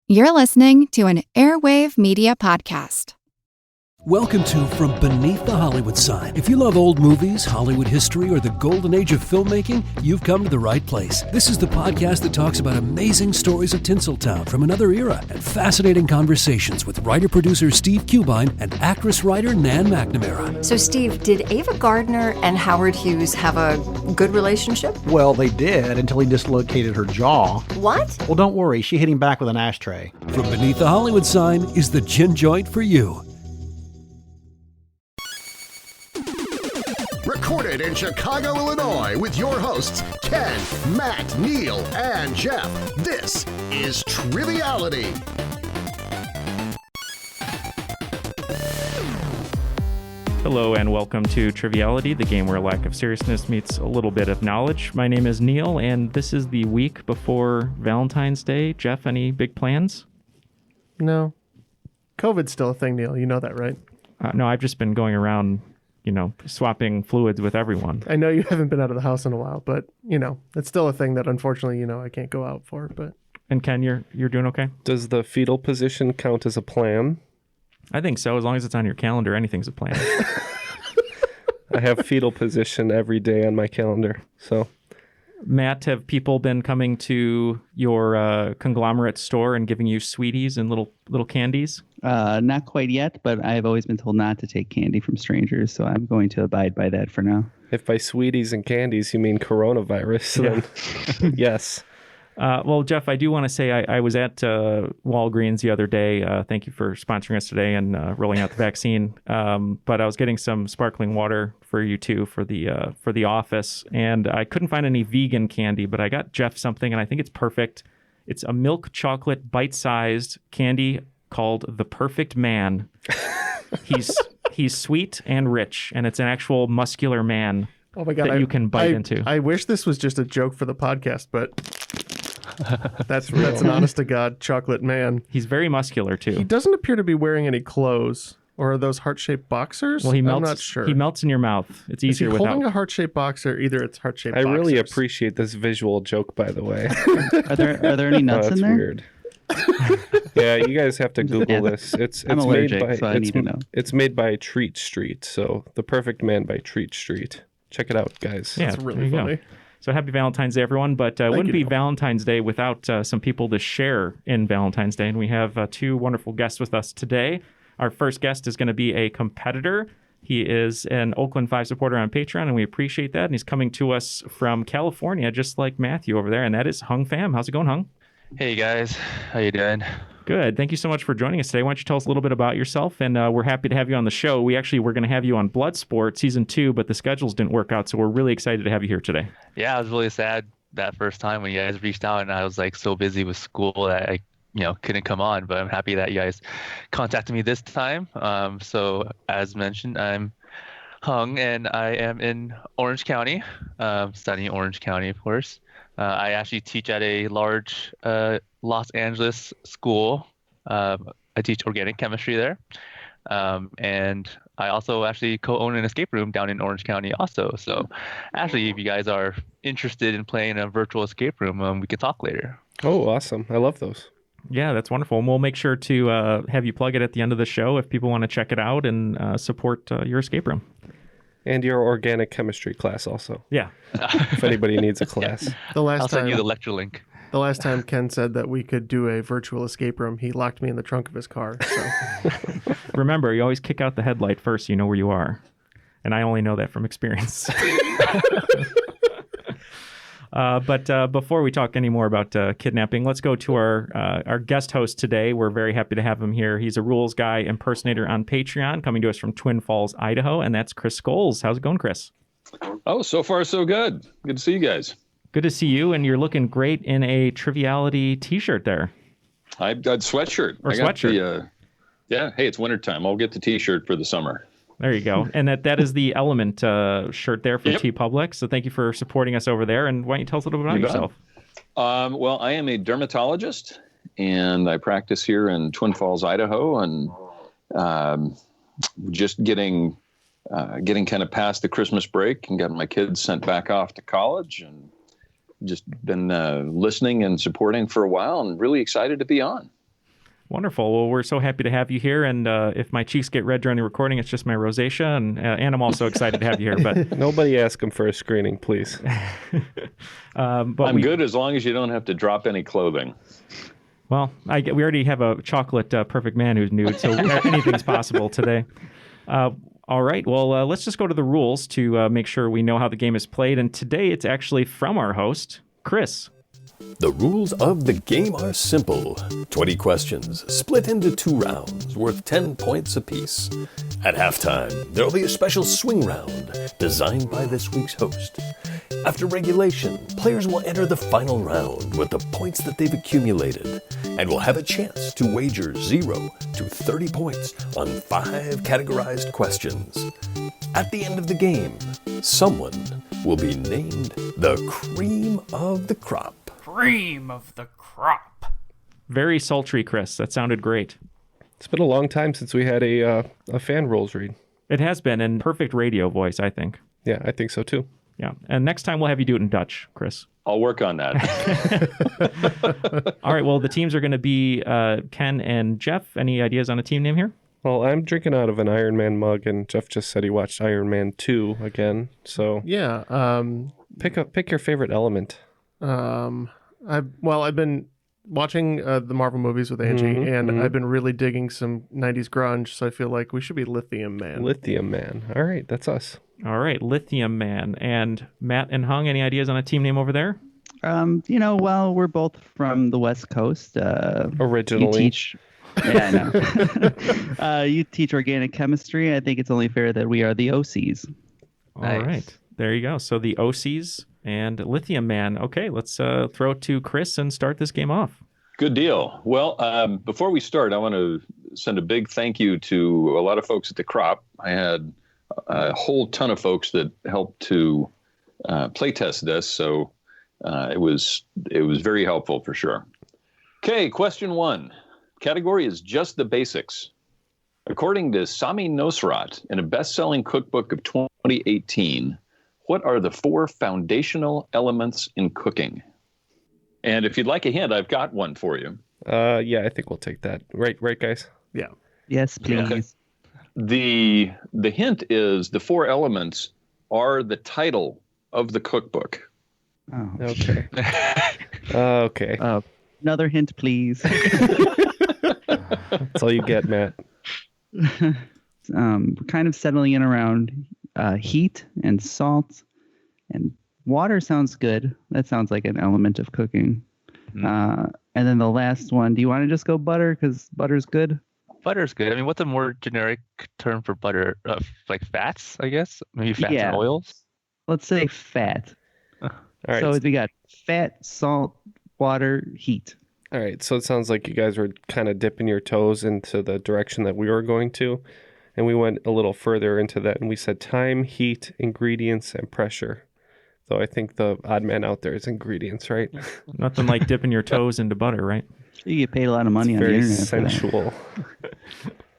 You're listening to an Airwave Media Podcast. Welcome to From Beneath the Hollywood Sign. If you love old movies, Hollywood history, or the golden age of filmmaking, you've come to the right place. This is the podcast that talks about amazing stories of Tinseltown from another era and fascinating conversations with writer-producer Steve Cubine and actress-writer Nan McNamara. So, Steve, did Ava Gardner and Howard Hughes have a good relationship? Well, they did until he dislocated her jaw. What? Well, don't worry. She hit him back with an ashtray. From Beneath the Hollywood Sign is the gin joint for you. Recorded in Chicago, Illinois, with your hosts, Ken, Matt, Neil, and Jeff. This is Triviality. Hello and welcome to Triviality, the game where a lack of seriousness meets a little bit of knowledge. My name is Neil, and this is the week before Valentine's Day. Jeff, any big plans? No. COVID's still a thing, Neil. You know that, right? No, I've just been going around, swapping fluids with everyone. I know you haven't been out of the house in a while, but, it's still a thing that unfortunately, I can't go out for. But And Ken, you're doing okay? Does the fetal position count as a plan? I think so. As long as it's on your calendar, anything's a plan. I have fetal position every day on my calendar. So, Matt, have people been coming to your conglomerate store and giving you sweeties and little candies? Not quite yet, but I've always been told not to take candy from strangers, so I'm going to abide by that for now. If by sweeties and candies you mean coronavirus, then yes. Well, Jeff, I do want to say I was at Walgreens the other day. Thank you for sponsoring us today and rolling out the vaccine. But I was getting some sparkling water for you too for the office, and I couldn't find any vegan candy. But I got Jeff something, and I think it's perfect. It's a milk chocolate bite-sized candy called the Perfect Man. He's sweet and rich, and it's an actual muscular man. Oh my God, that you can bite into. I wish this was just a joke for the podcast, but that's an honest to God chocolate man. He's very muscular too. He doesn't appear to be wearing any clothes. Or are those heart-shaped boxers? Well, I'm not sure. He melts in your mouth. It's easier without. without. Holding a heart-shaped boxer, either it's heart-shaped boxers. I really appreciate this visual joke, by the way. Are there any nuts in there? Weird. Yeah, you guys have to Google this. It's I'm allergic, made by so I need to know. It's made by Treat Street. So The Perfect Man by Treat Street. Check it out, guys. Yeah, that's really funny. So happy Valentine's Day, everyone. But it wouldn't be Valentine's Day without some people to share in Valentine's Day. And we have two wonderful guests with us today. Our first guest is going to be a competitor. He is an Oakland 5 supporter on Patreon, and we appreciate that. And he's coming to us from California, just like Matthew over there, and that is Hung Pham. How's it going, Hung? Hey, guys. How you doing? Good. Thank you so much for joining us today. Why don't you tell us a little bit about yourself? And we're happy to have you on the show. We're going to have you on Bloodsport Season 2, but the schedules didn't work out, so we're really excited to have you here today. Yeah, I was really sad that first time when you guys reached out, and I was so busy with school that I couldn't come on, but I'm happy that you guys contacted me this time. So as mentioned, I'm Hung, and I am in Orange County, studying Orange County, of course. I actually teach at a large Los Angeles school. I teach organic chemistry there. And I also actually co-own an escape room down in Orange County also. So actually, if you guys are interested in playing a virtual escape room, we can talk later. Oh, awesome. I love those. Yeah, that's wonderful. And we'll make sure to have you plug it at the end of the show if people want to check it out and support your escape room. And your organic chemistry class also. Yeah. If anybody needs a class. I'll send you the lecture link. The last time Ken said that we could do a virtual escape room, he locked me in the trunk of his car. So. Remember, you always kick out the headlight first so you know where you are. And I only know that from experience. But before we talk any more about kidnapping, let's go to our guest host today. We're very happy to have him here. He's a rules guy impersonator on Patreon, coming to us from Twin Falls, Idaho, and that's Chris Scholes. How's it going, Chris? Oh, so far so good. Good to see you guys. Good to see you, and you're looking great in a Triviality T-shirt there. I've got sweatshirt. Or sweatshirt. Yeah, hey, it's wintertime. I'll get the T-shirt for the summer. There you go. And that is the Element shirt there from TeePublic. So thank you for supporting us over there. And why don't you tell us a little bit about yourself? Well, I am a dermatologist, and I practice here in Twin Falls, Idaho, and just getting kind of past the Christmas break and got my kids sent back off to college, and just been listening and supporting for a while, and really excited to be on. Wonderful. Well, we're so happy to have you here. And if my cheeks get red during the recording, it's just my rosacea. And I'm also excited to have you here. But Nobody ask him for a screening, please. I'm good as long as you don't have to drop any clothing. Well, we already have a chocolate perfect man who's nude, so anything's possible today. All right. Well, let's just go to the rules to make sure we know how the game is played. And today it's actually from our host, Chris. The rules of the game are simple. 20 questions, split into 2 rounds, worth 10 points apiece. At halftime, there will be a special swing round designed by this week's host. After regulation, players will enter the final round with the points that they've accumulated and will have a chance to wager 0 to 30 points on 5 categorized questions. At the end of the game, someone will be named the cream of the crop. Cream of the crop. Very sultry, Chris. That sounded great. It's been a long time since we had a fan rules read. It has been, in perfect radio voice, I think. Yeah, I think so too. Yeah, and next time we'll have you do it in Dutch, Chris. I'll work on that. All right, well, the teams are going to be Ken and Jeff. Any ideas on a team name here? Well, I'm drinking out of an Iron Man mug, and Jeff just said he watched Iron Man 2 again. So Yeah. pick your favorite element. I've been watching the Marvel movies with Angie, and I've been really digging some 90s grunge, so I feel like we should be Lithium Man. Lithium Man. All right, that's us. All right, Lithium Man. And Matt and Hung, any ideas on a team name over there? Well, we're both from the West Coast. Originally. You teach organic chemistry. I think it's only fair that we are the OCs. All right. There you go. So the OCs and Lithium Man. Okay, let's throw it to Chris and start this game off. Good deal. Well, before we start, I want to send a big thank you to a lot of folks at the Crop. I had a whole ton of folks that helped to play test this, so it was very helpful for sure. Okay, question 1. Category is just the basics. According to Sami Nosrat, in a best-selling cookbook of 2018, what are the 4 foundational elements in cooking? And if you'd like a hint, I've got one for you. Yeah, I think we'll take that. Right, guys? Yeah. Yes, please. Okay. The hint is the 4 elements are the title of the cookbook. Oh. Okay. Okay. Another hint, please. That's all you get, Matt. We're kind of settling in around heat and salt, and water sounds good. That sounds like an element of cooking. And then the last one, do you want to just go butter? Because butter's good. Butter's good. I mean, what's a more generic term for butter? Like fats, I guess? Maybe fats and oils? Let's say fat. All right. So we got fat, salt, water, heat. All right. So it sounds like you guys were kind of dipping your toes into the direction that we were going to. And we went a little further into that. And we said time, heat, ingredients, and pressure. So I think the odd man out there is ingredients, right? Nothing like dipping your toes into butter, right? You get paid a lot of money on the very internet. sensual.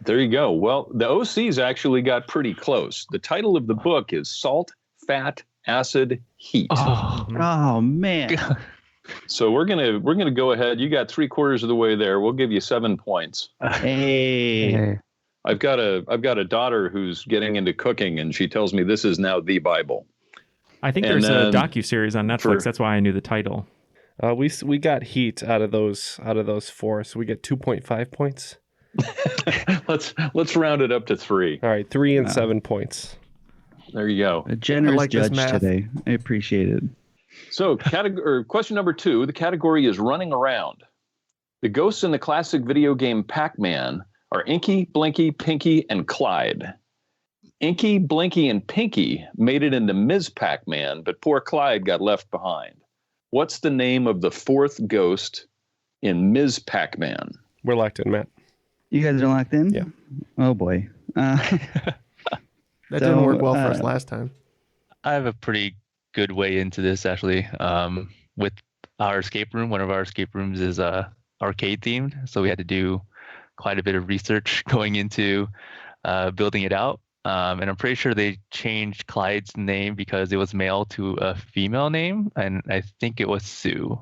There you go. Well, the OCs actually got pretty close. The title of the book is Salt, Fat, Acid, Heat. Oh man. So we're gonna go ahead. You got 3/4 of the way there. We'll give you 7 points. Hey. I've got a daughter who's getting into cooking, and she tells me this is now the Bible. I think there's a docuseries on Netflix. That's why I knew the title. We got heat out of those 4, so we get 2.5 points. Let's round it up to 3. All right, 3 and 7 points. There you go. A generous judge today. I appreciate it. So, question number 2. The category is running around. The ghosts in the classic video game Pac-Man are Inky, Blinky, Pinky, and Clyde. Inky, Blinky, and Pinky made it into Ms. Pac-Man, but poor Clyde got left behind. What's the name of the 4th ghost in Ms. Pac-Man? We're locked in, Matt. You guys are locked in? Yeah. Oh, boy. That didn't work well for us last time. I have a pretty good way into this, actually. With our escape room, one of our escape rooms is arcade themed, so we had to do quite a bit of research going into building it out. And I'm pretty sure they changed Clyde's name because it was male to a female name, and I think it was Sue.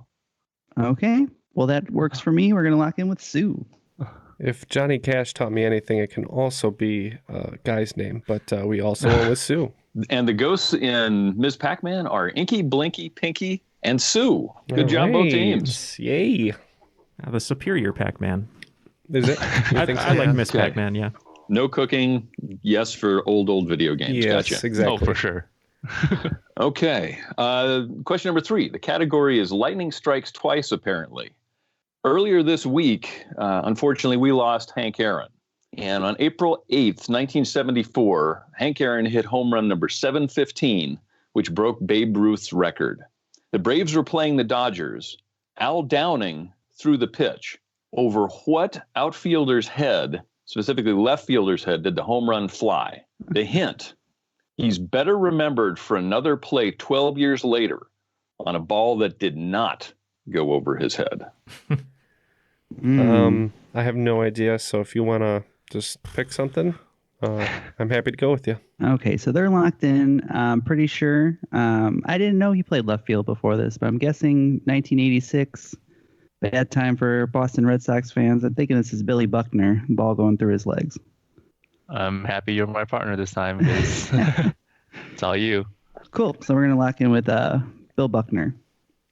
Okay. Well, that works for me. We're going to lock in with Sue. If Johnny Cash taught me anything, it can also be a guy's name, but we also went with Sue. And the ghosts in Ms. Pac-Man are Inky, Blinky, Pinky, and Sue. Good job, both teams. Yay. The superior Pac-Man. Is it? I like Miss Pac-Man, yeah. No cooking, yes for old video games. Yes, Gotcha. exactly. Oh, for sure. Okay. Question number 3. The category is lightning strikes twice, apparently. Earlier this week, unfortunately, we lost Hank Aaron. And on April 8th, 1974, Hank Aaron hit home run number 715, which broke Babe Ruth's record. The Braves were playing the Dodgers. Al Downing threw the pitch. Over what outfielder's head, specifically left fielder's head, did the home run fly? The hint: he's better remembered for another play 12 years later on a ball that did not go over his head. I have no idea, so if you want to just pick something, I'm happy to go with you. Okay, so they're locked in. I'm pretty sure. I didn't know he played left field before this, but I'm guessing 1986. Bad time for Boston Red Sox fans. I'm thinking this is Billy Buckner, ball going through his legs. I'm happy you're my partner this time. It's all you. Cool. So we're going to lock in with Bill Buckner.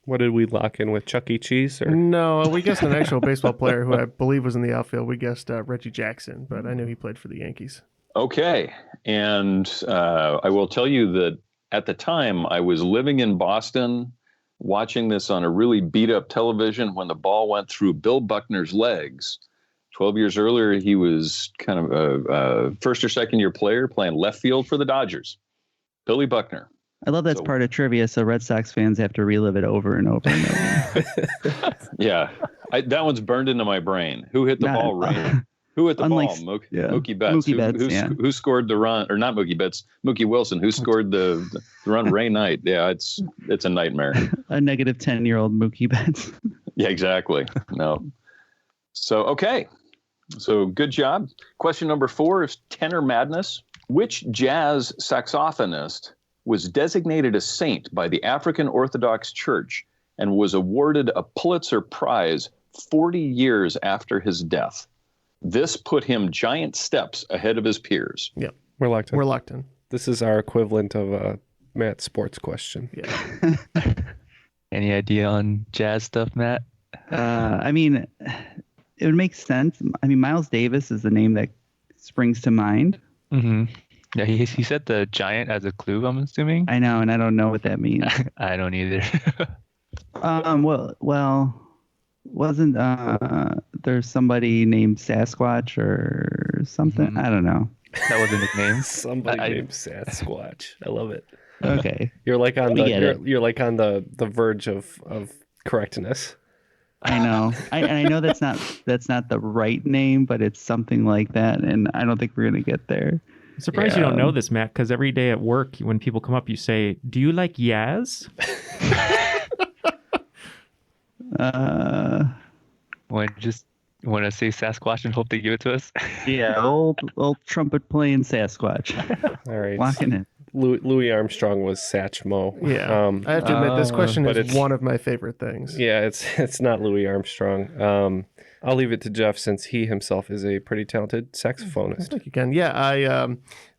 What did we lock in with, Chuck E. Cheese? Or? No, we guessed an actual baseball player who I believe was in the outfield. We guessed Reggie Jackson, but I knew he played for the Yankees. Okay. And I will tell you that at the time I was living in Boston, watching this on a really beat up television when the ball went through Bill Buckner's legs. 12 years earlier, he was kind of a first or second year player playing left field for the Dodgers. Billy Buckner. I love that's part of trivia, so Red Sox fans have to relive it over and over and over. Yeah, that one's burned into my brain. Who hit the ball, Ray? Who hit the ball? Mookie Betts. Mookie Betts, who scored the run? Or not Mookie Betts, Mookie Wilson. Who scored the run? Ray Knight. Yeah, it's a nightmare. A negative 10-year-old Mookie Betts. Yeah, exactly. No. So, okay. So good job. Question number 4 is Tenor Madness. Which jazz saxophonist was designated a saint by the African Orthodox Church and was awarded a Pulitzer Prize 40 years after his death? This put him giant steps ahead of his peers. Yeah, we're locked in. We're locked in. This is our equivalent of a Matt sports question. Yeah. Any idea on jazz stuff, Matt? I mean, it would make sense. I mean, Miles Davis is the name that springs to mind. Mm-hmm. Yeah, he said the giant as a clue, I'm assuming. I know, and I don't know what that means. I don't either. Well, wasn't there somebody named Sasquatch or something? Mm-hmm. I don't know. That was a nickname. Somebody named Sasquatch. I love it. Okay. You're like on you're like on the verge of correctness. I know. I know that's not the right name, but it's something like that, and I don't think we're gonna get there. I'm surprised you don't know this, Matt, because every day at work, when people come up, you say, "Do you like Yaz?" Want to say Sasquatch and hope they give it to us? Yeah, old trumpet playing Sasquatch. All right, locking it. Louis Armstrong was Satchmo. Yeah, I have to admit this question is one of my favorite things. Yeah, it's not Louis Armstrong. I'll leave it to Jeff since he himself is a pretty talented saxophonist. I think you can. Yeah,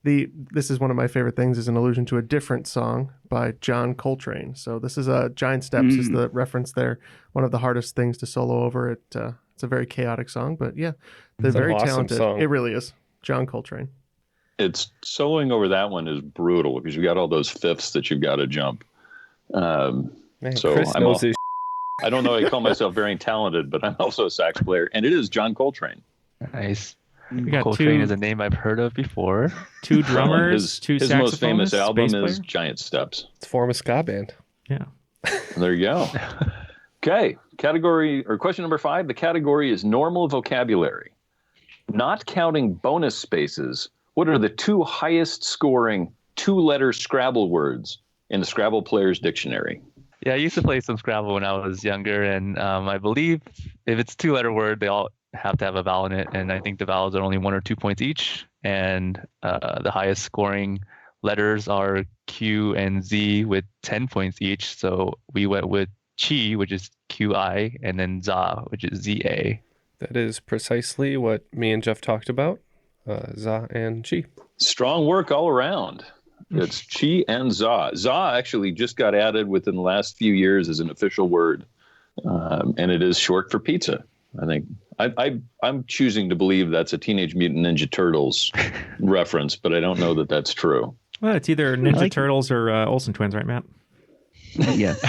this is one of my favorite things. Is an allusion to a different song by John Coltrane. So this is Giant Steps is the reference there. One of the hardest things to solo over. It's a very chaotic song, but yeah, they're very awesome talented. Song. It really is. John Coltrane. It's soloing over that one is brutal because you've got all those fifths that you've got to jump. Man, so Chris knows his I don't know. I call myself very talented, but I'm also a sax player, and it is John Coltrane. Nice. We got Coltrane is a name I've heard of before. 2 drummers, 2 saxophonists. His most famous album bass is player? Giant Steps. It's form a ska band. Yeah. There you go. Okay. Question number 5. The category is normal vocabulary. Not counting bonus spaces, what are the 2 highest scoring 2-letter Scrabble words in the Scrabble Player's Dictionary? Yeah, I used to play some Scrabble when I was younger, and I believe if it's a 2-letter word, they all have to have a vowel in it, and I think the vowels are only 1 or 2 points each, and the highest scoring letters are Q and Z with 10 points each, so we went with Chi, which is QI, and then Za, which is ZA. That is precisely what me and Jeff talked about. Za and Chi. Strong work all around. It's Chi and Za. Za actually just got added within the last few years as an official word, and it is short for pizza. I think I'm choosing to believe that's a Teenage Mutant Ninja Turtles reference, but I don't know that that's true. Well, it's either Ninja Turtles or Olsen Twins, right, Matt? Yes.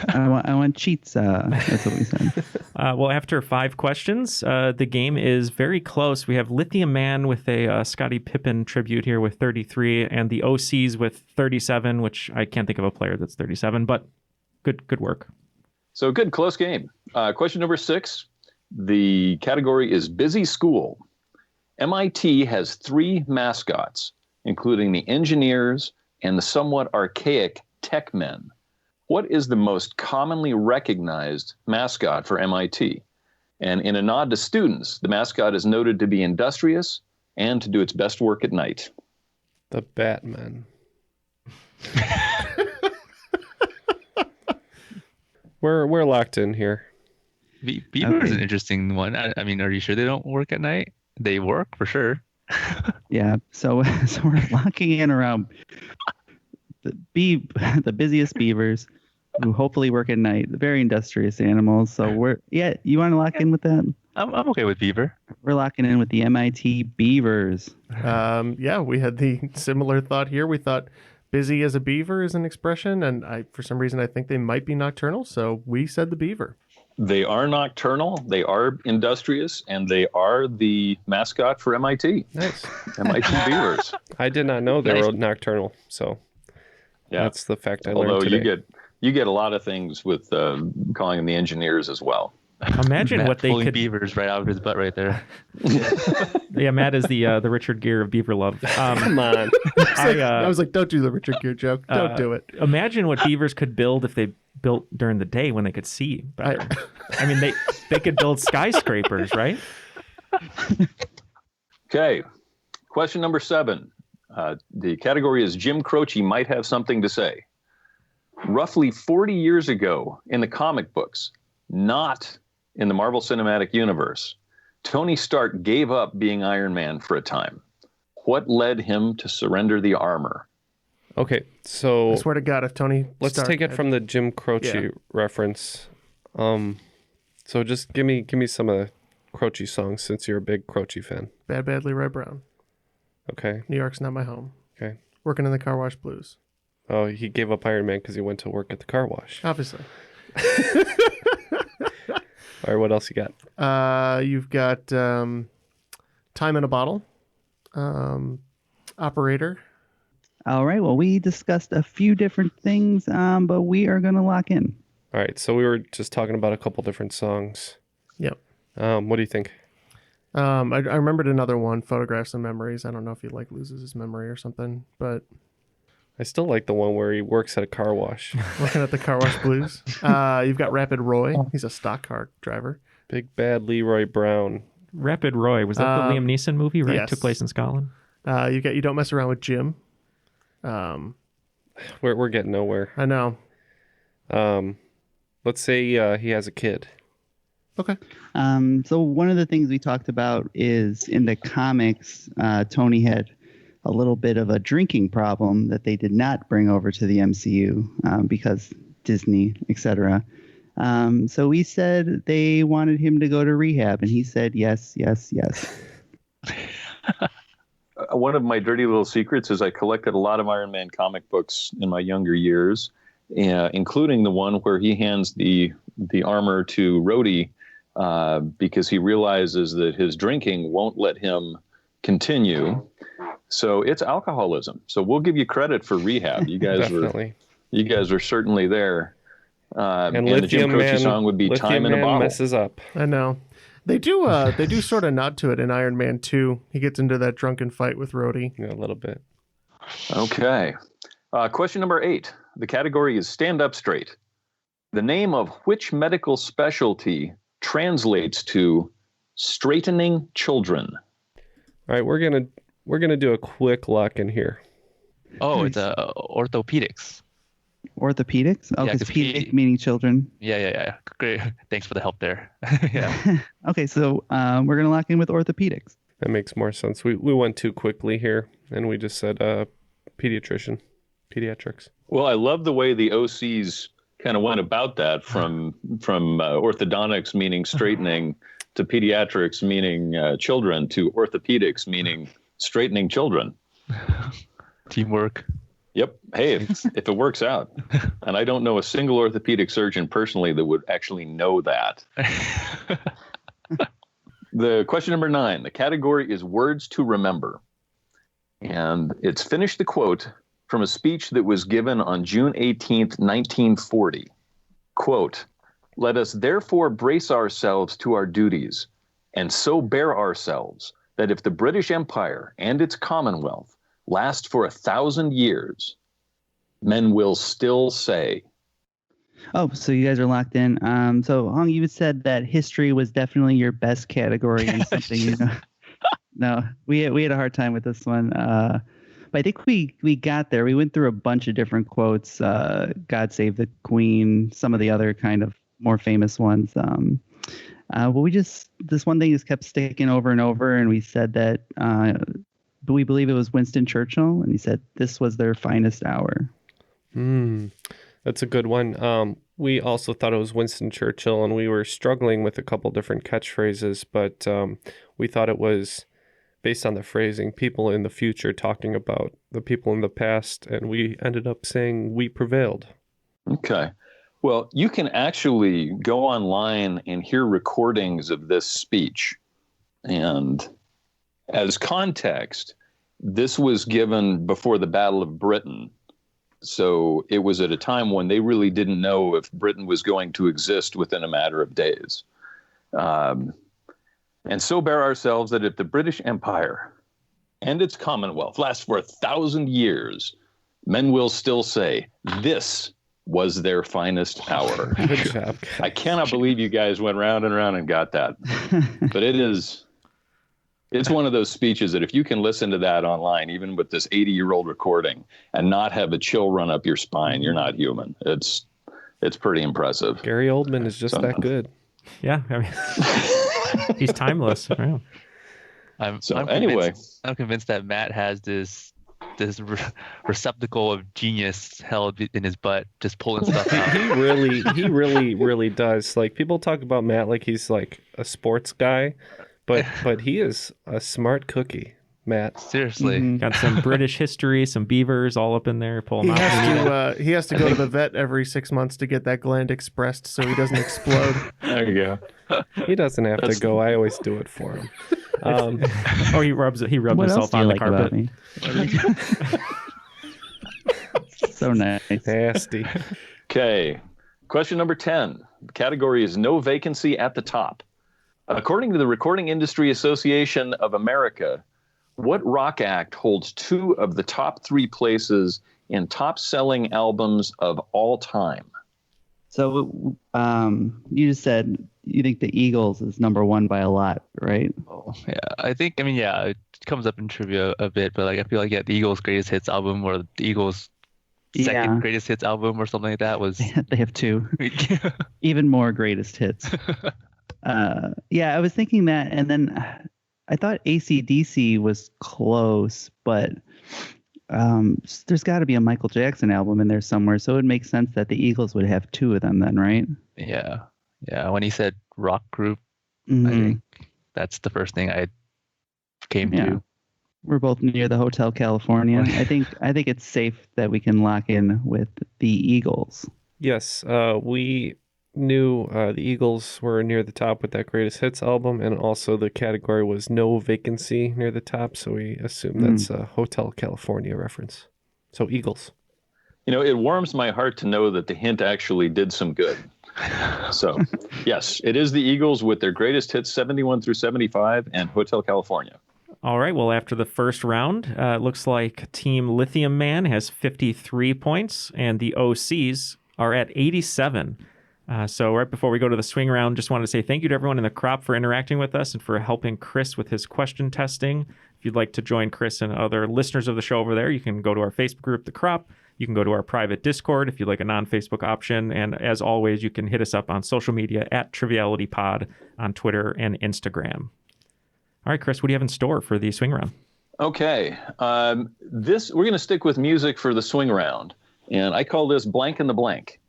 I want cheats. That's what we said. Well, after 5 questions, the game is very close. We have Lithium Man with a Scottie Pippen tribute here with 33, and the OCs with 37, which I can't think of a player that's 37, but good work. So good, close game. Question number 6. The category is busy school. MIT has 3 mascots, including the engineers and the somewhat archaic tech men. What is the most commonly recognized mascot for MIT? And in a nod to students, the mascot is noted to be industrious and to do its best work at night. The Batman. We're locked in here. Beaver is an interesting one. I mean, are you sure they don't work at night? They work for sure. Yeah. So we're locking in around the busiest beavers, who hopefully work at night. Very industrious animals. So you want to lock in with that? I'm okay with beaver. We're locking in with the MIT Beavers. Yeah, we had the similar thought here. We thought busy as a beaver is an expression, and for some reason I think they might be nocturnal, so we said the beaver. They are nocturnal, they are industrious, and they are the mascot for MIT. Nice. MIT Beavers. I did not know they were nocturnal, so yeah, that's the fact I learned today. Although you get a lot of things with calling them the engineers as well. Imagine Matt what they pulling could. beavers right out of his butt right there. Yeah, Matt is the Richard Gere of Beaver Love. Come on. I was like, don't do the Richard Gere joke. Don't do it. Imagine what beavers could build if they built during the day when they could see better. I mean, they could build skyscrapers, right? Okay. Question number 7. The category is Jim Croce might have something to say. Roughly 40 years ago in the comic books, not in the Marvel Cinematic Universe, Tony Stark gave up being Iron Man for a time. What led him to surrender the armor? Okay, so I swear to God, if Tony let's Stark take it from the Jim Croce reference. So just give me some of the Croce songs since you're a big Croce fan. Bad Leroy Brown. Okay. New York's Not My Home. Okay. Working in the Car Wash Blues. Oh, he gave up Iron Man because he went to work at the car wash. Obviously. All right, what else you got? You've got Time in a Bottle. Operator. All right. Well, we discussed a few different things, but we are going to lock in. All right. So we were just talking about a couple different songs. Yep. What do you think? I remembered another one, Photographs and Memories. I don't know if he loses his memory or something, but I still like the one where he works at a car wash. Working at the Car Wash Blues. You've got Rapid Roy. He's a stock car driver. Big Bad Leroy Brown. Rapid Roy. Was that the Liam Neeson movie, right? Yes. Took place in Scotland. You Don't Mess Around with Jim. We're getting nowhere. I know. Let's say he has a kid. Okay. So one of the things we talked about is in the comics, Tony had a little bit of a drinking problem that they did not bring over to the MCU because Disney, etc. So we said they wanted him to go to rehab, and he said yes, yes, yes. One of my dirty little secrets is I collected a lot of Iron Man comic books in my younger years, including the one where he hands the armor to Rhodey because he realizes that his drinking won't let him continue. So it's alcoholism. So we'll give you credit for rehab. You guys were certainly there. And the Jim Croce song would be Time in a Bottle. Messes up. I know. They do sort of nod to it in Iron Man 2. He gets into that drunken fight with Rhodey. Yeah, a little bit. Okay. Question number 8. The category is Stand Up Straight. The name of which medical specialty translates to straightening children? All right, we're gonna do a quick lock in here. Oh, it's orthopedics. Orthopedics? Oh, Yeah, because 'cause pediatric meaning children. Yeah. Great. Thanks for the help there. Yeah. Okay, so we're going to lock in with orthopedics. That makes more sense. We went too quickly here, and we just said pediatricians. Well, I love the way the OCs kind of went about that from orthodontics meaning straightening to pediatrics meaning children to orthopedics meaning straightening children. Teamwork. Yep. Hey, if it works out. And I don't know a single orthopedic surgeon personally that would actually know that. The question number 9, the category is words to remember. And it's finish the quote from a speech that was given on June 18th, 1940. Quote, "Let us therefore brace ourselves to our duties and so bear ourselves that if the British Empire and its Commonwealth last for 1,000 years, men will still say." Oh, so you guys are locked in. So Hung, you said that history was definitely your best category and something you know. No, we had a hard time with this one. But I think we got there. We went through a bunch of different quotes. God Save the Queen, some of the other kind of more famous ones. But this one thing just kept sticking over and over, and we said that we believe it was Winston Churchill, and he said this was their finest hour. That's a good one. We also thought it was Winston Churchill, and we were struggling with a couple different catchphrases, but we thought it was based on the phrasing, people in the future talking about the people in the past, and we ended up saying we prevailed. Okay. Well, you can actually go online and hear recordings of this speech. And as context, this was given before the Battle of Britain. So it was at a time when they really didn't know if Britain was going to exist within a matter of days. And so bear ourselves that if the British Empire and its Commonwealth last for 1,000 years, men will still say, this was their finest hour. Good job. I cannot believe you guys went round and round and got that. But it's one of those speeches that if you can listen to that online, even with this 80-year-old recording, and not have a chill run up your spine, you're not human. It's pretty impressive. Gary Oldman is just that good. Yeah, I mean, he's timeless. Wow. I'm anyway, I'm convinced that Matt has this receptacle of genius held in his butt, just pulling stuff out. He really does. Like, people talk about Matt like he's like a sports guy, but he is a smart cookie. Matt, seriously, got some British history, some beavers all up in there. Pull them out. He has to go to the vet every 6 months to get that gland expressed so he doesn't explode. There you go. He doesn't have to go. I always do it for him. He rubbed himself on the carpet. So nice. Nasty. Okay. Question number 10. The category is no vacancy at the top. According to the Recording Industry Association of America, what rock act holds 2 of the top 3 places in top-selling albums of all time? So you just said you think the Eagles is number 1 by a lot, right? Oh, yeah. It comes up in trivia a bit, but I feel like the Eagles' greatest hits album or the Eagles' second greatest hits album or something like that was. They have 2, even more greatest hits. I was thinking that, and then I thought AC/DC was close, but there's got to be a Michael Jackson album in there somewhere, so it would make sense that the Eagles would have 2 of them then, right? Yeah. When he said rock group, I think that's the first thing I came to. We're both near the Hotel California. I think it's safe that we can lock in with the Eagles. Yes, we knew the Eagles were near the top with that greatest hits album, and also the category was no vacancy near the top, so we assume that's a Hotel California reference. So Eagles. It warms my heart to know that the hint actually did some good. So, yes, it is the Eagles with their greatest hits 71 through 75 and Hotel California. All right. Well, after the first round, it looks like Team Lithium Man has 53 points, and the OCs are at 87. So right before we go to the swing round, just wanted to say thank you to everyone in the crop for interacting with us and for helping Chris with his question testing. If you'd like to join Chris and other listeners of the show over there, you can go to our Facebook group, The Crop. You can go to our private Discord if you'd like a non-Facebook option. And as always, you can hit us up on social media at TrivialityPod on Twitter and Instagram. All right, Chris, what do you have in store for the swing round? Okay. We're going to stick with music for the swing round. And I call this blank in the blank.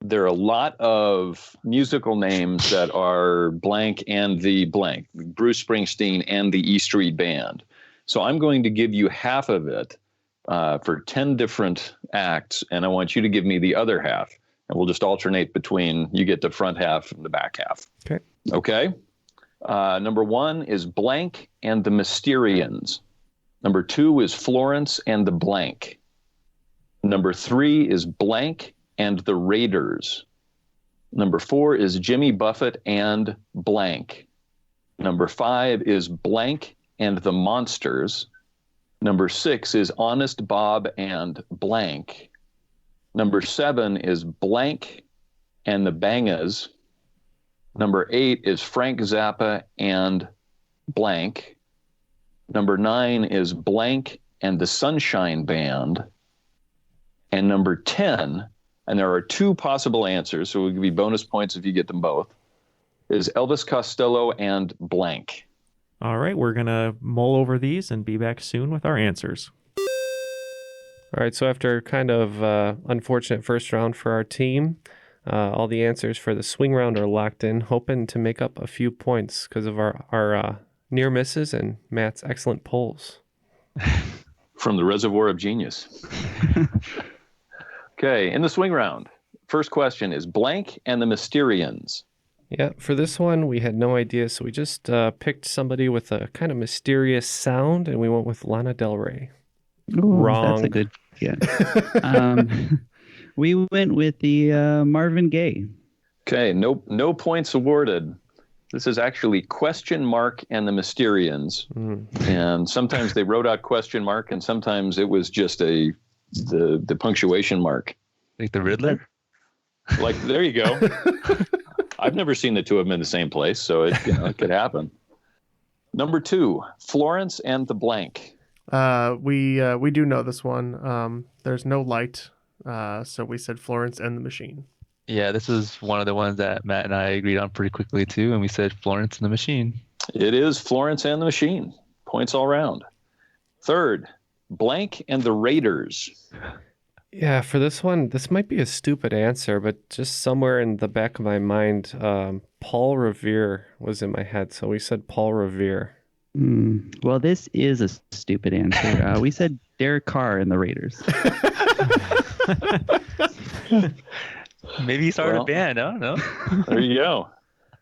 There are a lot of musical names that are blank and the blank, Bruce Springsteen and the E Street Band. So I'm going to give you half of it for 10 different acts, and I want you to give me the other half. And we'll just alternate between, you get the front half and the back half. Okay. Okay. Number 1 is Blank and the Mysterians. Number 2 is Florence and the Blank. Number 3 is Blank and the Raiders. Number 4 is Jimmy Buffett and Blank. Number 5 is Blank and the Monsters. Number 6 is Honest Bob and Blank. Number 7 is Blank and the Bangas. Number 8 is Frank Zappa and Blank. Number 9 is Blank and the Sunshine Band. And number 10, and there are 2 possible answers, so we'll give you bonus points if you get them both, is Elvis Costello and Blank. All right, we're going to mull over these and be back soon with our answers. All right, so after kind of unfortunate first round for our team, all the answers for the swing round are locked in, hoping to make up a few points because of our near misses and Matt's excellent polls. From the Reservoir of Genius. Okay, in the swing round, first question is Blank and the Mysterians. Yeah, for this one, we had no idea, so we just picked somebody with a kind of mysterious sound, and we went with Lana Del Rey. Ooh, Wrong. That's a good guess. We went with the Marvin Gaye. Okay, no points awarded. This is actually Question Mark and the Mysterians. And sometimes they wrote out question mark, and sometimes it was just the punctuation mark. Like the Riddler? Like, there you go. I've never seen the two of them in the same place, so it could happen. Number 2, Florence and the Blank. We do know this one. There's no light, so we said Florence and the Machine. Yeah, this is one of the ones that Matt and I agreed on pretty quickly too, and we said Florence and the Machine. It is Florence and the Machine. Points all round. Third, Blank and the Raiders. Yeah, for this one, this might be a stupid answer, but just somewhere in the back of my mind, Paul Revere was in my head, so we said Paul Revere. Well, this is a stupid answer. We said Derek Carr and the Raiders. Maybe he started a band. I don't know. There you go.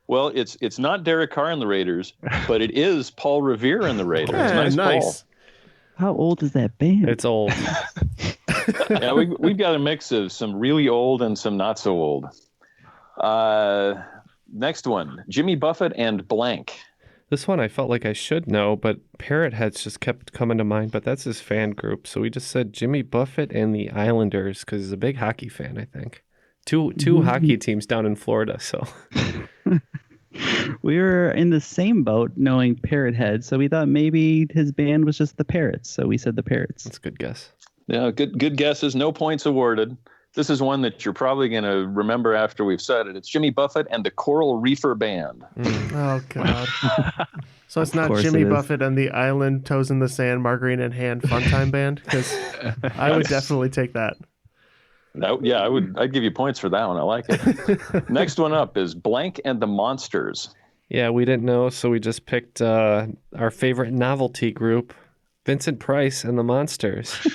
Well, it's not Derek Carr and the Raiders, but it is Paul Revere and the Raiders. Yeah, nice. How old is that band? It's old. Yeah, we've got a mix of some really old and some not so old. Next one, Jimmy Buffett and Blank. This one I felt like I should know, but Parrot Heads just kept coming to mind, but that's his fan group. So we just said Jimmy Buffett and the Islanders because he's a big hockey fan, I think. Two hockey teams down in Florida, so. We were in the same boat knowing Parrot Head, so we thought maybe his band was just the Parrots, so we said the Parrots. That's a good guess. Yeah, good guesses. No points awarded. This is one that you're probably going to remember after we've said it. It's Jimmy Buffett and the Coral Reefer Band. Oh, God. So it's not Jimmy Buffett and the Island Toes in the Sand, Margarine in Hand Fun Time Band? Because I would definitely take that. I'd give you points for that one. I like it. Next one up is Blank and the Monsters. Yeah, we didn't know, so we just picked our favorite novelty group, Vincent Price and the Monsters.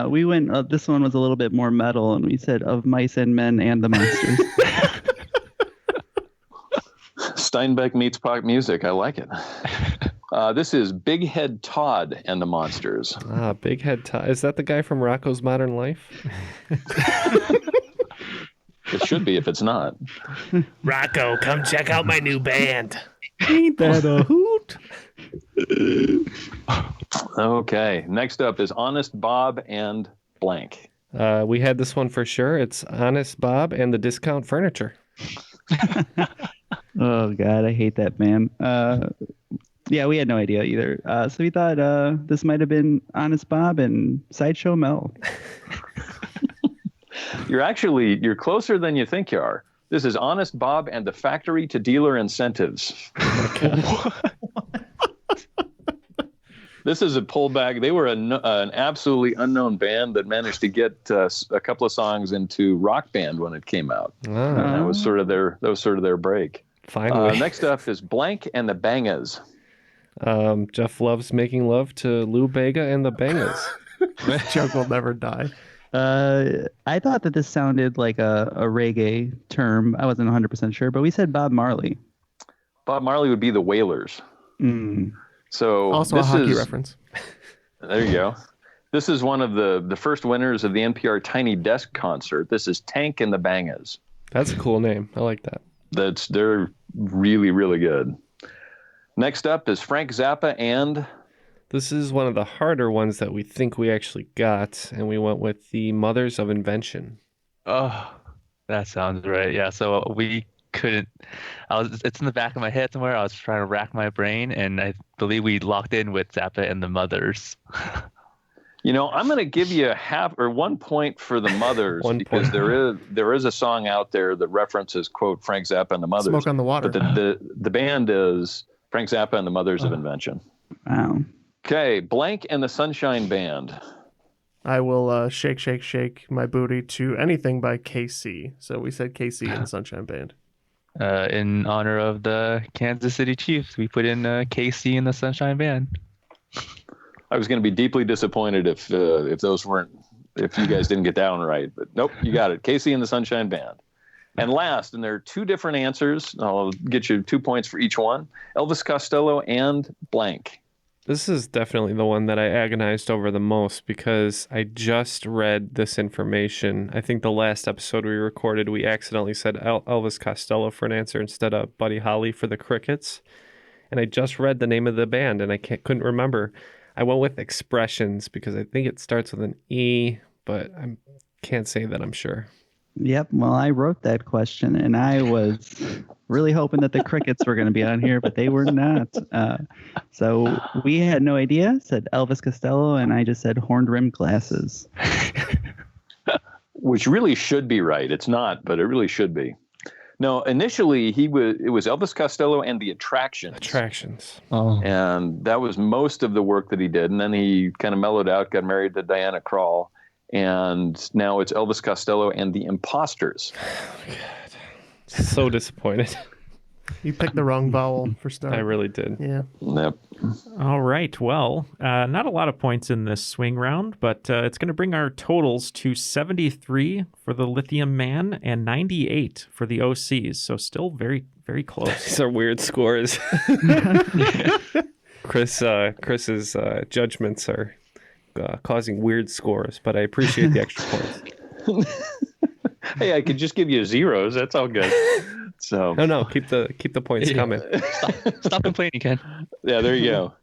We went, this one was a little bit more metal, and we said Of Mice and Men and the Monsters. Steinbeck meets pop music. I like it. This is Big Head Todd and the Monsters. Big Head Todd. Is that the guy from Rocko's Modern Life? It should be if it's not. Rocco, come check out my new band. Ain't that a hoot? Okay. Next up is Honest Bob and Blank. We had this one for sure. It's Honest Bob and the Discount Furniture. Oh, God, I hate that band. Yeah, we had no idea either. So we thought this might have been Honest Bob and Sideshow Mel. You're closer than you think you are. This is Honest Bob and the Factory to Dealer Incentives. This is a pullback. They were an absolutely unknown band that managed to get a couple of songs into Rock Band when it came out. And that was sort of their break. Finally. Next up is Blank and the Bangas. Jeff loves making love to Lou Bega and the Bangas. This joke will never die. I thought that this sounded like a reggae term. I wasn't 100% sure, but we said Bob Marley. Bob Marley would be the Wailers. So Also this a hockey is, reference. There you go. This is one of the first winners of the NPR Tiny Desk concert. This is Tank and the Bangas. That's a cool name. I like that. They're really, really good. Next up is Frank Zappa and... This is one of the harder ones that we think we actually got, and we went with the Mothers of Invention. Oh, that sounds right. Yeah, so we couldn't. It's in the back of my head somewhere. I was trying to rack my brain, and I believe we locked in with Zappa and the Mothers. I'm going to give you 1 point for the Mothers because there is a song out there that references, quote, Frank Zappa and the Mothers. Smoke on the Water. But the band is Frank Zappa and the Mothers of Invention. Wow. Okay, Blank and the Sunshine Band. I will shake, shake, shake my booty to anything by KC. So we said KC and the Sunshine Band. In honor of the Kansas City Chiefs, we put in KC and the Sunshine Band. I was going to be deeply disappointed if you guys didn't get that one right, but nope, you got it. KC and the Sunshine Band. And last, and there are two different answers. I'll get you 2 points for each one. Elvis Costello and Blank. This is definitely the one that I agonized over the most because I just read this information. I think the last episode we recorded, we accidentally said Elvis Costello for an answer instead of Buddy Holly for the Crickets. And I just read the name of the band and I couldn't remember. I went with Expressions because I think it starts with an E, but I can't say that I'm sure. Yep. Well, I wrote that question, and I was really hoping that the Crickets were going to be on here, but they were not. So we had no idea. Said Elvis Costello, and I just said horned rimmed glasses. Which really should be right. It's not, but it really should be. No, initially it was Elvis Costello and the Attractions. Attractions. Oh. And that was most of the work that he did. And then he kind of mellowed out, got married to Diana Krall. And now it's Elvis Costello and the Imposters. Oh, God. So disappointed. You picked the wrong vowel for start. I really did. Yeah. Yep. All right. Well, not a lot of points in this swing round, but it's going to bring our totals to 73 for the Lithium Man and 98 for the OCs. So still very, very close. These are weird scores. Chris's judgments are causing weird scores, but I appreciate the extra points. Hey, I could just give you zeros. That's all good. So no, keep the points coming. Stop complaining, Ken. Yeah, there you go.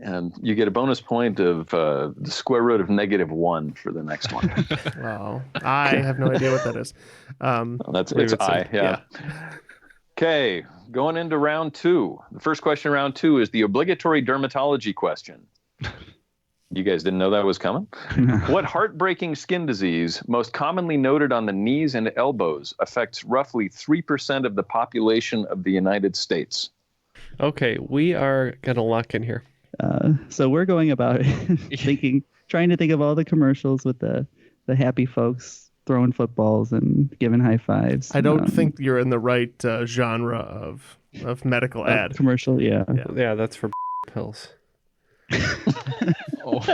And you get a bonus point of the square root of -1 for the next one. Wow. I have no idea what that is. It's I. Yeah. Okay, going into round 2. The first question in round 2 is the obligatory dermatology question. You guys didn't know that was coming? What heartbreaking skin disease, most commonly noted on the knees and elbows, affects roughly 3% of the population of the United States? Okay, we are going to lock in here. So we're going about trying to think of all the commercials with the happy folks throwing footballs and giving high fives. I don't think you're in the right genre of medical ad. Commercial, yeah. Yeah, that's for pills. Oh.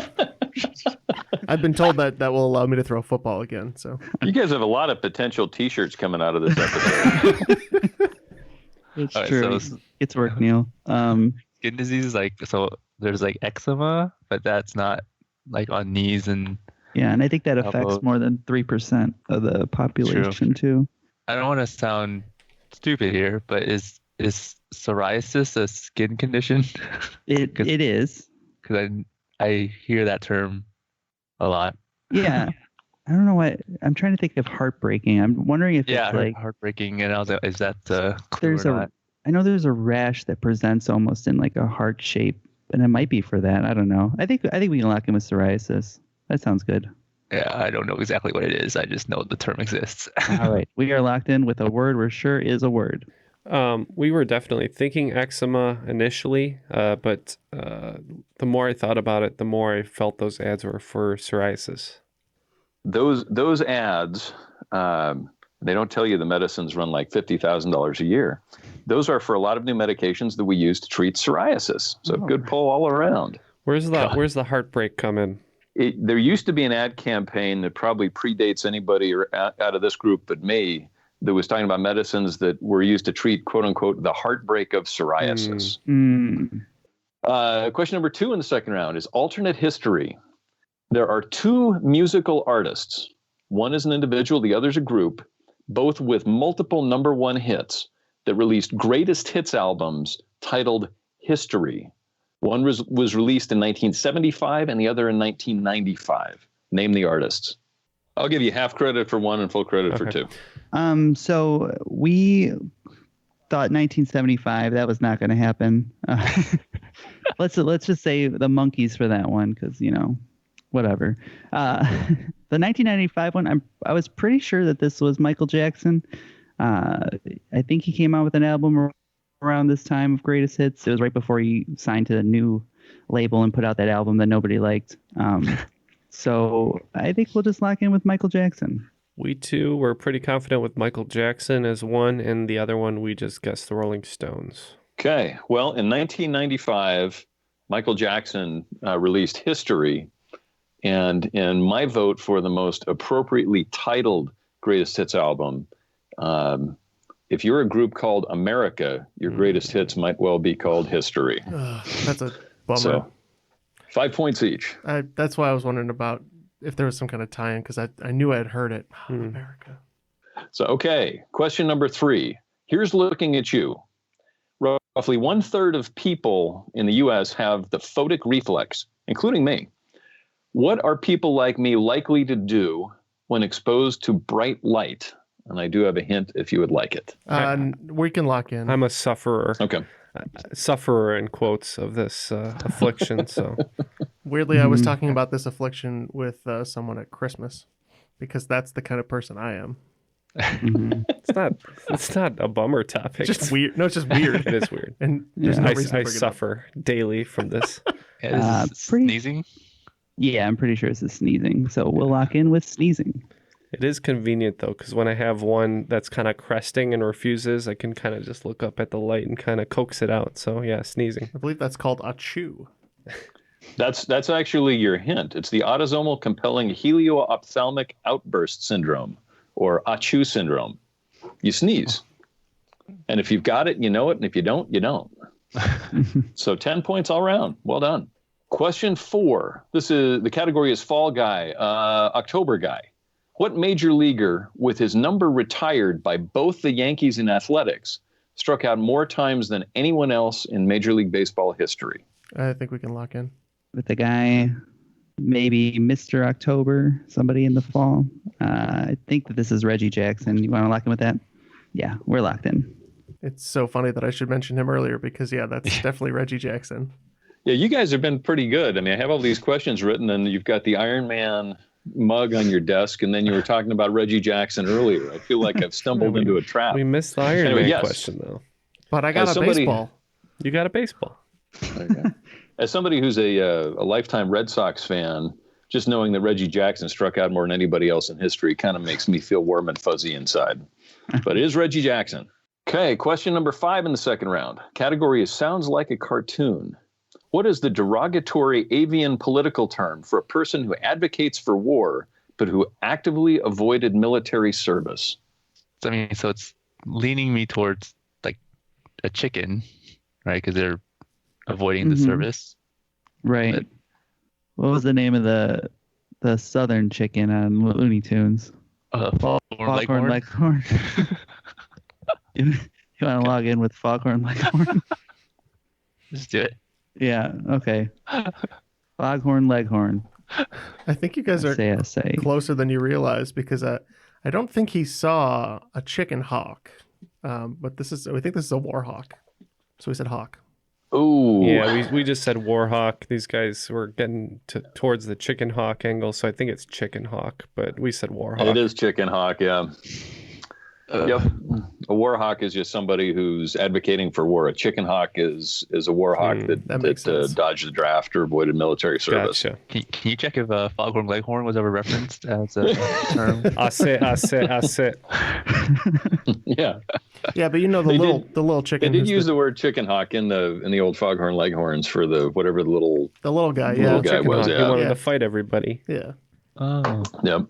I've been told that will allow me to throw a football again. So you guys have a lot of potential T-shirts coming out of this episode. It's All right, true. so It's work, Neil. Skin disease, there's like eczema, but that's not like on knees and. Yeah, and I think that affects elbows. more than 3% of the population too. I don't want to sound stupid here, but is psoriasis a skin condition? It is. Because I hear that term a lot. Yeah. I don't know why. I'm trying to think of heartbreaking. I'm wondering if it's like heartbreaking. And I was like, is that clue there's or a not? I know there's a rash that presents almost in like a heart shape, and it might be for that. I don't know. I think we can lock in with psoriasis. That sounds good. Yeah, I don't know exactly what it is. I just know the term exists. All right. We are locked in with a word we're sure is a word. We were definitely thinking eczema initially, but the more I thought about it, the more I felt those ads were for psoriasis. Those ads, they don't tell you the medicines run like $50,000 a year. Those are for a lot of new medications that we use to treat psoriasis. So good pull all around. Where's the heartbreak come in? There used to be an ad campaign that probably predates anybody out of this group but me that was talking about medicines that were used to treat, quote unquote, the heartbreak of psoriasis. Question number 2 in the second round is alternate history. There are 2 musical artists. One is an individual, the other is a group, both with multiple number 1 hits that released greatest hits albums titled History. One was released in 1975 and the other in 1995. Name the artists. I'll give you half credit for one and full credit for 2. So we thought 1975. That was not going to happen. Let's just say the Monkees for that one, because whatever. The 1995 one, I was pretty sure that this was Michael Jackson. I think he came out with an album around this time of greatest hits. It was right before he signed to a new label and put out that album that nobody liked. So I think we'll just lock in with Michael Jackson. We too were pretty confident with Michael Jackson as one, and the other one we just guessed the Rolling Stones. Okay. Well, in 1995, Michael Jackson released History, and in my vote for the most appropriately titled greatest hits album, if you're a group called America, your greatest hits might well be called History. That's a bummer. So, 5 points each. That's why I was wondering about if there was some kind of tie-in, because I knew I had heard it. America. So, okay, question number 3. Here's looking at you. Roughly 1/3 of people in the U.S. have the photic reflex, including me. What are people like me likely to do when exposed to bright light? And I do have a hint if you would like it. We can lock in. I'm a sufferer. Okay. Sufferer in quotes of this affliction. So weirdly, I was talking about this affliction with someone at Christmas, because that's the kind of person I am. It's not a bummer topic. It's just weird. No, it's just weird. It is weird. And there's no reason to I bring it suffer daily from this. Sneezing? Yeah, I'm pretty sure this is sneezing. So we'll lock in with sneezing. It is convenient, though, because when I have one that's kind of cresting and refuses, I can kind of just look up at the light and kind of coax it out. So, yeah, sneezing. I believe that's called achoo. That's actually your hint. It's the autosomal compelling helio-ophthalmic outburst syndrome, or achoo syndrome. You sneeze. And if you've got it, you know it. And if you don't, you don't. So 10 points all around. Well done. Question 4. The category is Fall Guy, October Guy. What major leaguer, with his number retired by both the Yankees and Athletics, struck out more times than anyone else in Major League Baseball history? I think we can lock in. With the guy, maybe Mr. October, somebody in the fall. I think that this is Reggie Jackson. You want to lock in with that? Yeah, we're locked in. It's so funny that I should mention him earlier, because, yeah, that's definitely Reggie Jackson. Yeah, you guys have been pretty good. I mean, I have all these questions written, and you've got the Iron Man mug on your desk, and then you were talking about Reggie Jackson earlier. I feel like I've stumbled into a trap. We missed the Iron Man question, though. But I got baseball. You got a baseball. Okay. As somebody who's a lifetime Red Sox fan, just knowing that Reggie Jackson struck out more than anybody else in history kind of makes me feel warm and fuzzy inside. But it is Reggie Jackson. Okay, question number 5 in the second round. Category is sounds like a cartoon. What is the derogatory avian political term for a person who advocates for war, but who actively avoided military service? I mean, so it's leaning me towards like a chicken, right? Because they're avoiding the service. Right. But what was the name of the southern chicken on Looney Tunes? Foghorn Leghorn. You want to log in with Foghorn Leghorn? Just do it. Yeah, okay. Foghorn Leghorn. I think you guys are closer than you realize, because I don't think he saw a chicken hawk. But we think this is a warhawk. So we said hawk. Ooh. Yeah, we just said warhawk. These guys were getting towards the chicken hawk angle, so I think it's chicken hawk, but we said warhawk. It is chicken hawk, yeah. Yep. A war hawk is just somebody who's advocating for war. A chicken hawk is a war hawk that dodged the draft or avoided military service. Gotcha. Can you check if foghorn leghorn was ever referenced as a term? I sit. Yeah. Yeah, but the little chicken. They did use the word chicken hawk in the old foghorn leghorns for the little guy. Yeah, guy was. He wanted to fight everybody. Yeah. Oh. Yep.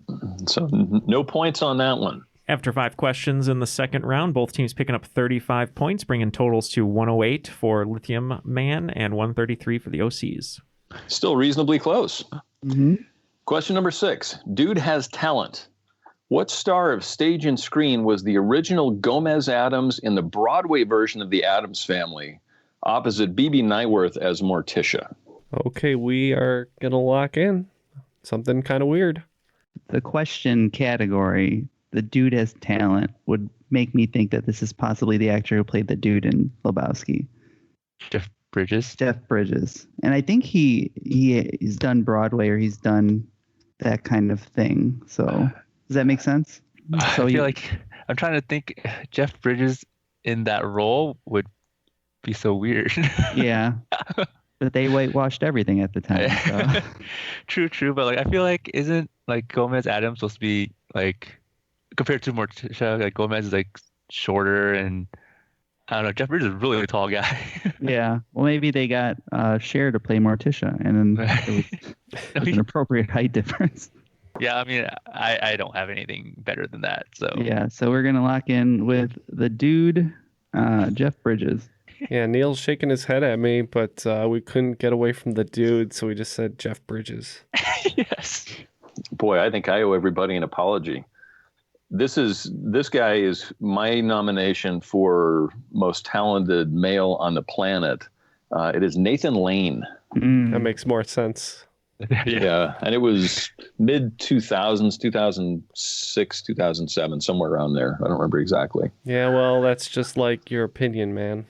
So no points on that one. After 5 questions in the second round, both teams picking up 35 points, bringing totals to 108 for Lithium Man and 133 for the OCs. Still reasonably close. Mm-hmm. Question number 6. Dude has talent. What star of stage and screen was the original Gomez Addams in the Broadway version of The Addams Family, opposite Bebe Neuwirth as Morticia? Okay, we are going to lock in. Something kind of weird. The question category, the dude has talent, would make me think that this is possibly the actor who played the dude in Lebowski. Jeff Bridges. And I think he's done Broadway, or he's done that kind of thing. So does that make sense? I feel like I'm trying to think. Jeff Bridges in that role would be so weird. Yeah. But they whitewashed everything at the time. So. True. But like, I feel like isn't like Gomez Addams supposed to be like, compared to Morticia, like Gomez is like shorter, and I don't know. Jeff Bridges is a really tall guy. Yeah. Well, maybe they got Cher to play Morticia, and then it was an appropriate height difference. Yeah, I mean, I don't have anything better than that. So yeah, so we're gonna lock in with the dude, Jeff Bridges. Yeah, Neil's shaking his head at me, but we couldn't get away from the dude, so we just said Jeff Bridges. Yes. Boy, I think I owe everybody an apology. This guy is my nomination for most talented male on the planet. It is Nathan Lane. That makes more sense. Yeah, and it was mid 2000s, 2006, 2007, somewhere around there. I don't remember exactly. Yeah, well, that's just like your opinion, man.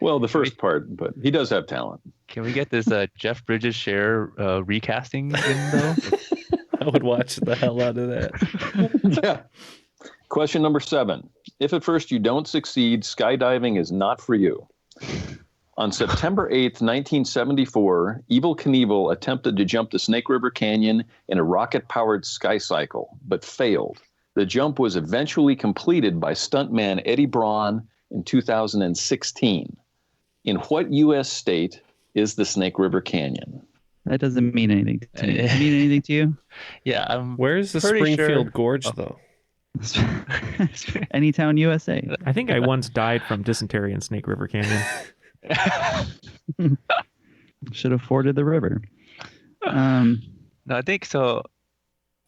Well, the first part, but he does have talent. Can we get this Jeff Bridges Cher recasting in though? I would watch the hell out of that. Yeah. Question number 7. If at first you don't succeed, skydiving is not for you. On September 8th, 1974, Evel Knievel attempted to jump the Snake River Canyon in a rocket-powered sky cycle, but failed. The jump was eventually completed by stuntman Eddie Braun in 2016. In what U.S. state is the Snake River Canyon? That doesn't mean anything to me. Does it mean anything to you? Yeah. Where's the Springfield Gorge, though? Anytown, USA. I think I once died from dysentery in Snake River Canyon. Should have forded the river. No, I think so.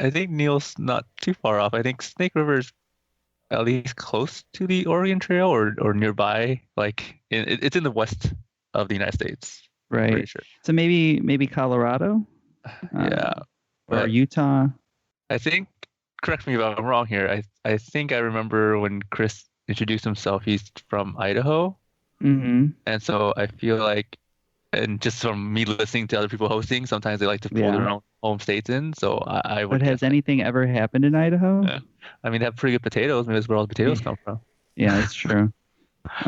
I think Neil's not too far off. I think Snake River is at least close to the Oregon Trail or nearby. Like it's in the west of the United States. Right. Pretty sure. So maybe Colorado. Yeah. Or Utah. I think. Correct me if I'm wrong here. I think I remember when Chris introduced himself. He's from Idaho. Mm-hmm. And so I feel like, and just from me listening to other people hosting, sometimes they like to pull their own home states in. So I would. But has anything ever happened in Idaho? Yeah. I mean, they have pretty good potatoes. Maybe that's where all the potatoes come from. Yeah, that's true.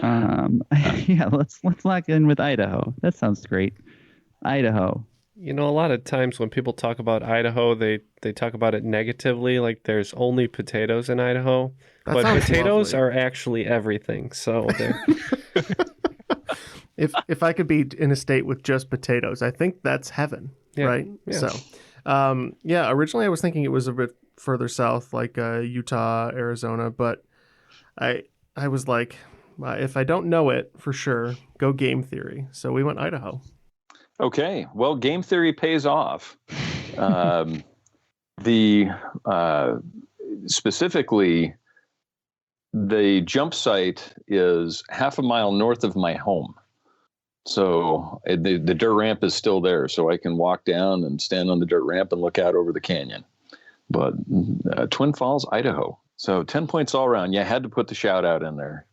Yeah, let's lock in with Idaho. That sounds great. Idaho. You know, a lot of times when people talk about Idaho, they talk about it negatively, like there's only potatoes in Idaho. But potatoes are actually everything. So if I could be in a state with just potatoes, I think that's heaven, right? Yeah. So, originally I was thinking it was a bit further south, like Utah, Arizona, but I was like, if I don't know it for sure, go game theory. So we went Idaho. Okay, well, game theory pays off. Specifically, the jump site is half a mile north of my home. So the dirt ramp is still there, so I can walk down and stand on the dirt ramp and look out over the canyon. but Twin Falls, Idaho. So 10 points all around. Yeah, I had to put the shout out in there.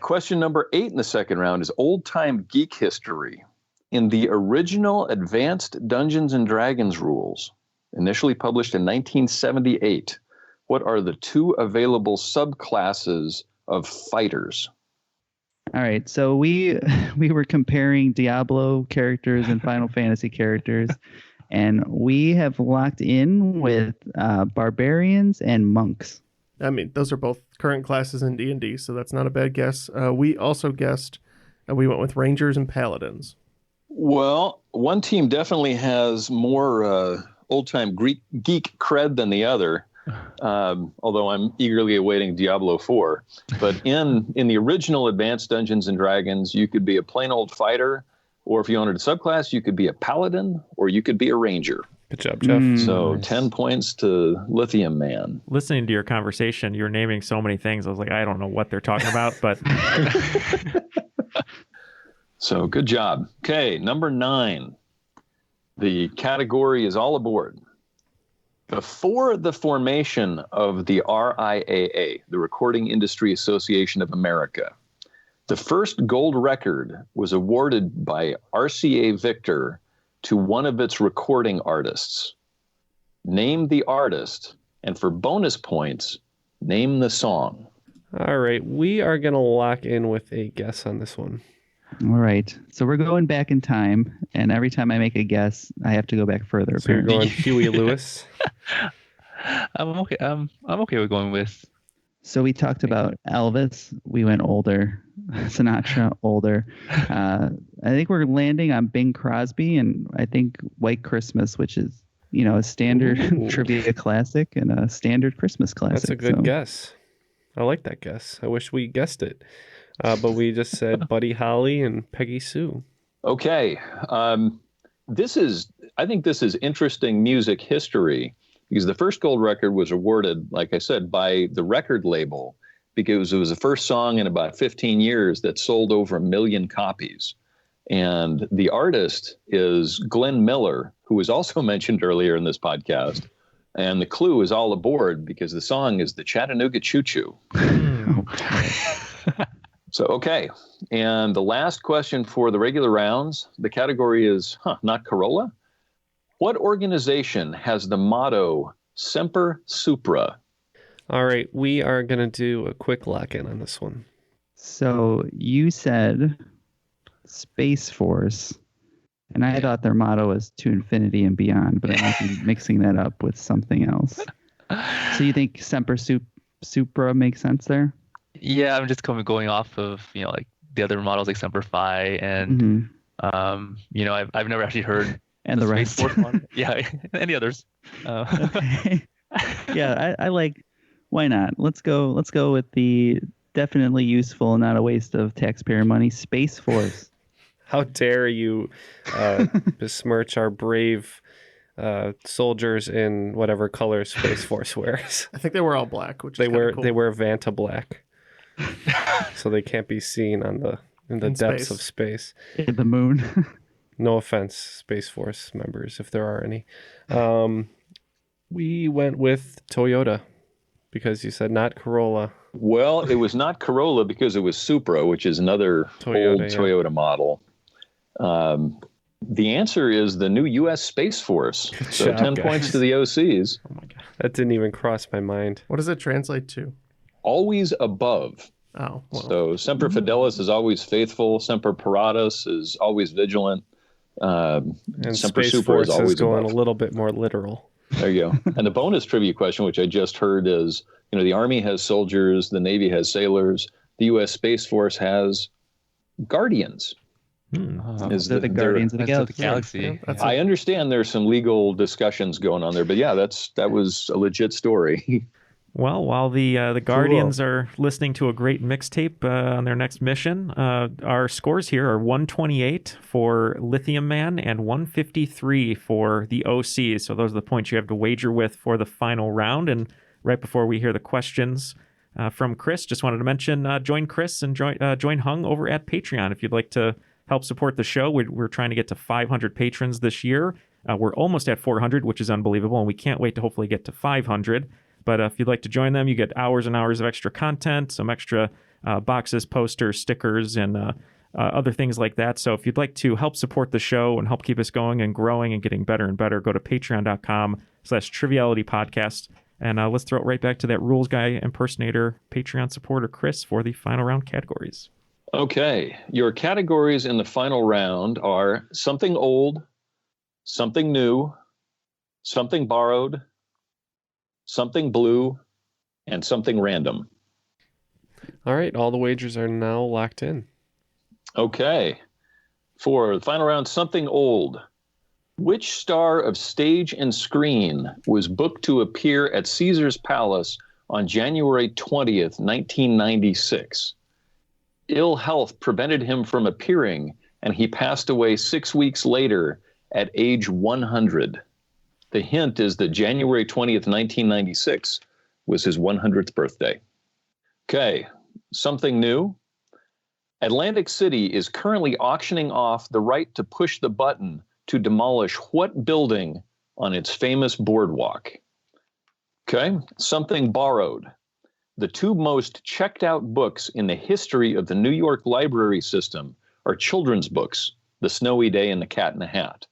Question number 8 in the second round is old-time geek history. In the original Advanced Dungeons and Dragons rules, initially published in 1978, what are the 2 available subclasses of fighters? All right, so we were comparing Diablo characters and Final Fantasy characters, and we have locked in with barbarians and monks. I mean, those are both current classes in D&D, so that's not a bad guess. We also guessed, we went with rangers and paladins. Well, one team definitely has more old-time geek cred than the other, although I'm eagerly awaiting Diablo 4. But in the original Advanced Dungeons & Dragons, you could be a plain old fighter, or if you wanted a subclass, you could be a paladin, or you could be a ranger. Good job, Jeff. So nice. 10 points to Lithium Man. Listening to your conversation, you're naming so many things. I was like, I don't know what they're talking about, but... So good job. Okay, number 9. The category is all aboard. Before the formation of the RIAA, the Recording Industry Association of America, the first gold record was awarded by RCA Victor to one of its recording artists. Name the artist, and for bonus points, name the song. All right, we are going to lock in with a guess on this one. All right, so we're going back in time, and every time I make a guess, I have to go back further. So you're going Huey Lewis? I'm okay. I'm okay with going with. So we talked about Elvis. We went older. Sinatra, older. I think we're landing on Bing Crosby, and I think White Christmas, which is, a standard trivia classic and a standard Christmas classic. That's a good guess. I like that guess. I wish we guessed it. But we just said Buddy Holly and Peggy Sue. Okay. I think this is interesting music history, because the first gold record was awarded, like I said, by the record label, because it was the first song in about 15 years that sold over 1 million copies. And the artist is Glenn Miller, who was also mentioned earlier in this podcast. And the clue is all aboard because the song is the Chattanooga Choo Choo. So, okay. And the last question for the regular rounds, the category is, not Corolla. What organization has the motto Semper Supra? All right, we are going to do a quick lock-in on this one. So you said Space Force, and I thought their motto was to infinity and beyond, but I might be mixing that up with something else. So you think Semper Supra makes sense there? Yeah, I'm just going off of, like the other models like Semper Fi and, I've never actually heard and the rest. Space Force one. Yeah, any others. Okay. Yeah, I like. Why not? Let's go with the definitely useful, not a waste of taxpayer money, Space Force. How dare you besmirch our brave soldiers in whatever color Space Force wears? I think they were all black, which they is wear. cool. They wear Vanta black, so they can't be seen in the depths of space. In the moon. No offense, Space Force members, if there are any. We went with Toyota because you said not Corolla. Well, it was not Corolla because it was Supra, which is another old Toyota model. The answer is the new U.S. Space Force. Good so job, 10 guys. points to the OCs. Oh my God, that didn't even cross my mind. What does it translate to? Always above. Oh, well. So Semper Fidelis is always faithful. Semper Paratus is always vigilant. And Semper Space Supra Force is always is going above. a little bit more literal. There you go. And the bonus trivia question, which I just heard, is, the Army has soldiers, the Navy has sailors, the U.S. Space Force has guardians. Is the Guardians of the Galaxy. Yeah. I understand there's some legal discussions going on there, but yeah, that was a legit story. Well, while the Guardians are listening to a great mixtape on their next mission, our scores here are 128 for Lithium Man and 153 for the OC. So those are the points you have to wager with for the final round. And right before we hear the questions from Chris, just wanted to mention, join Chris and join Hung over at Patreon if you'd like to help support the show. We're trying to get to 500 patrons this year. We're almost at 400, which is unbelievable, and we can't wait to hopefully get to 500. But if you'd like to join them, you get hours and hours of extra content, some extra boxes, posters, stickers, and other things like that. So if you'd like to help support the show and help keep us going and growing and getting better and better, go to patreon.com/Triviality Podcast. And let's throw it right back to that Rules Guy Impersonator Patreon supporter, Chris, for the final round categories. Okay. Your categories in the final round are something old, something new, something borrowed, something blue, and something random. All right. All the wagers are now locked in. Okay. For the final round, something old. Which star of stage and screen was booked to appear at Caesar's Palace on January 20th, 1996? Ill health prevented him from appearing, and he passed away 6 weeks later at age 100. The hint is that January 20th, 1996 was his 100th birthday. Okay, something new. Atlantic City is currently auctioning off the right to push the button to demolish what building on its famous boardwalk? Okay, something borrowed. The two most checked out books in the history of the New York library system are children's books, The Snowy Day and the Cat in the Hat.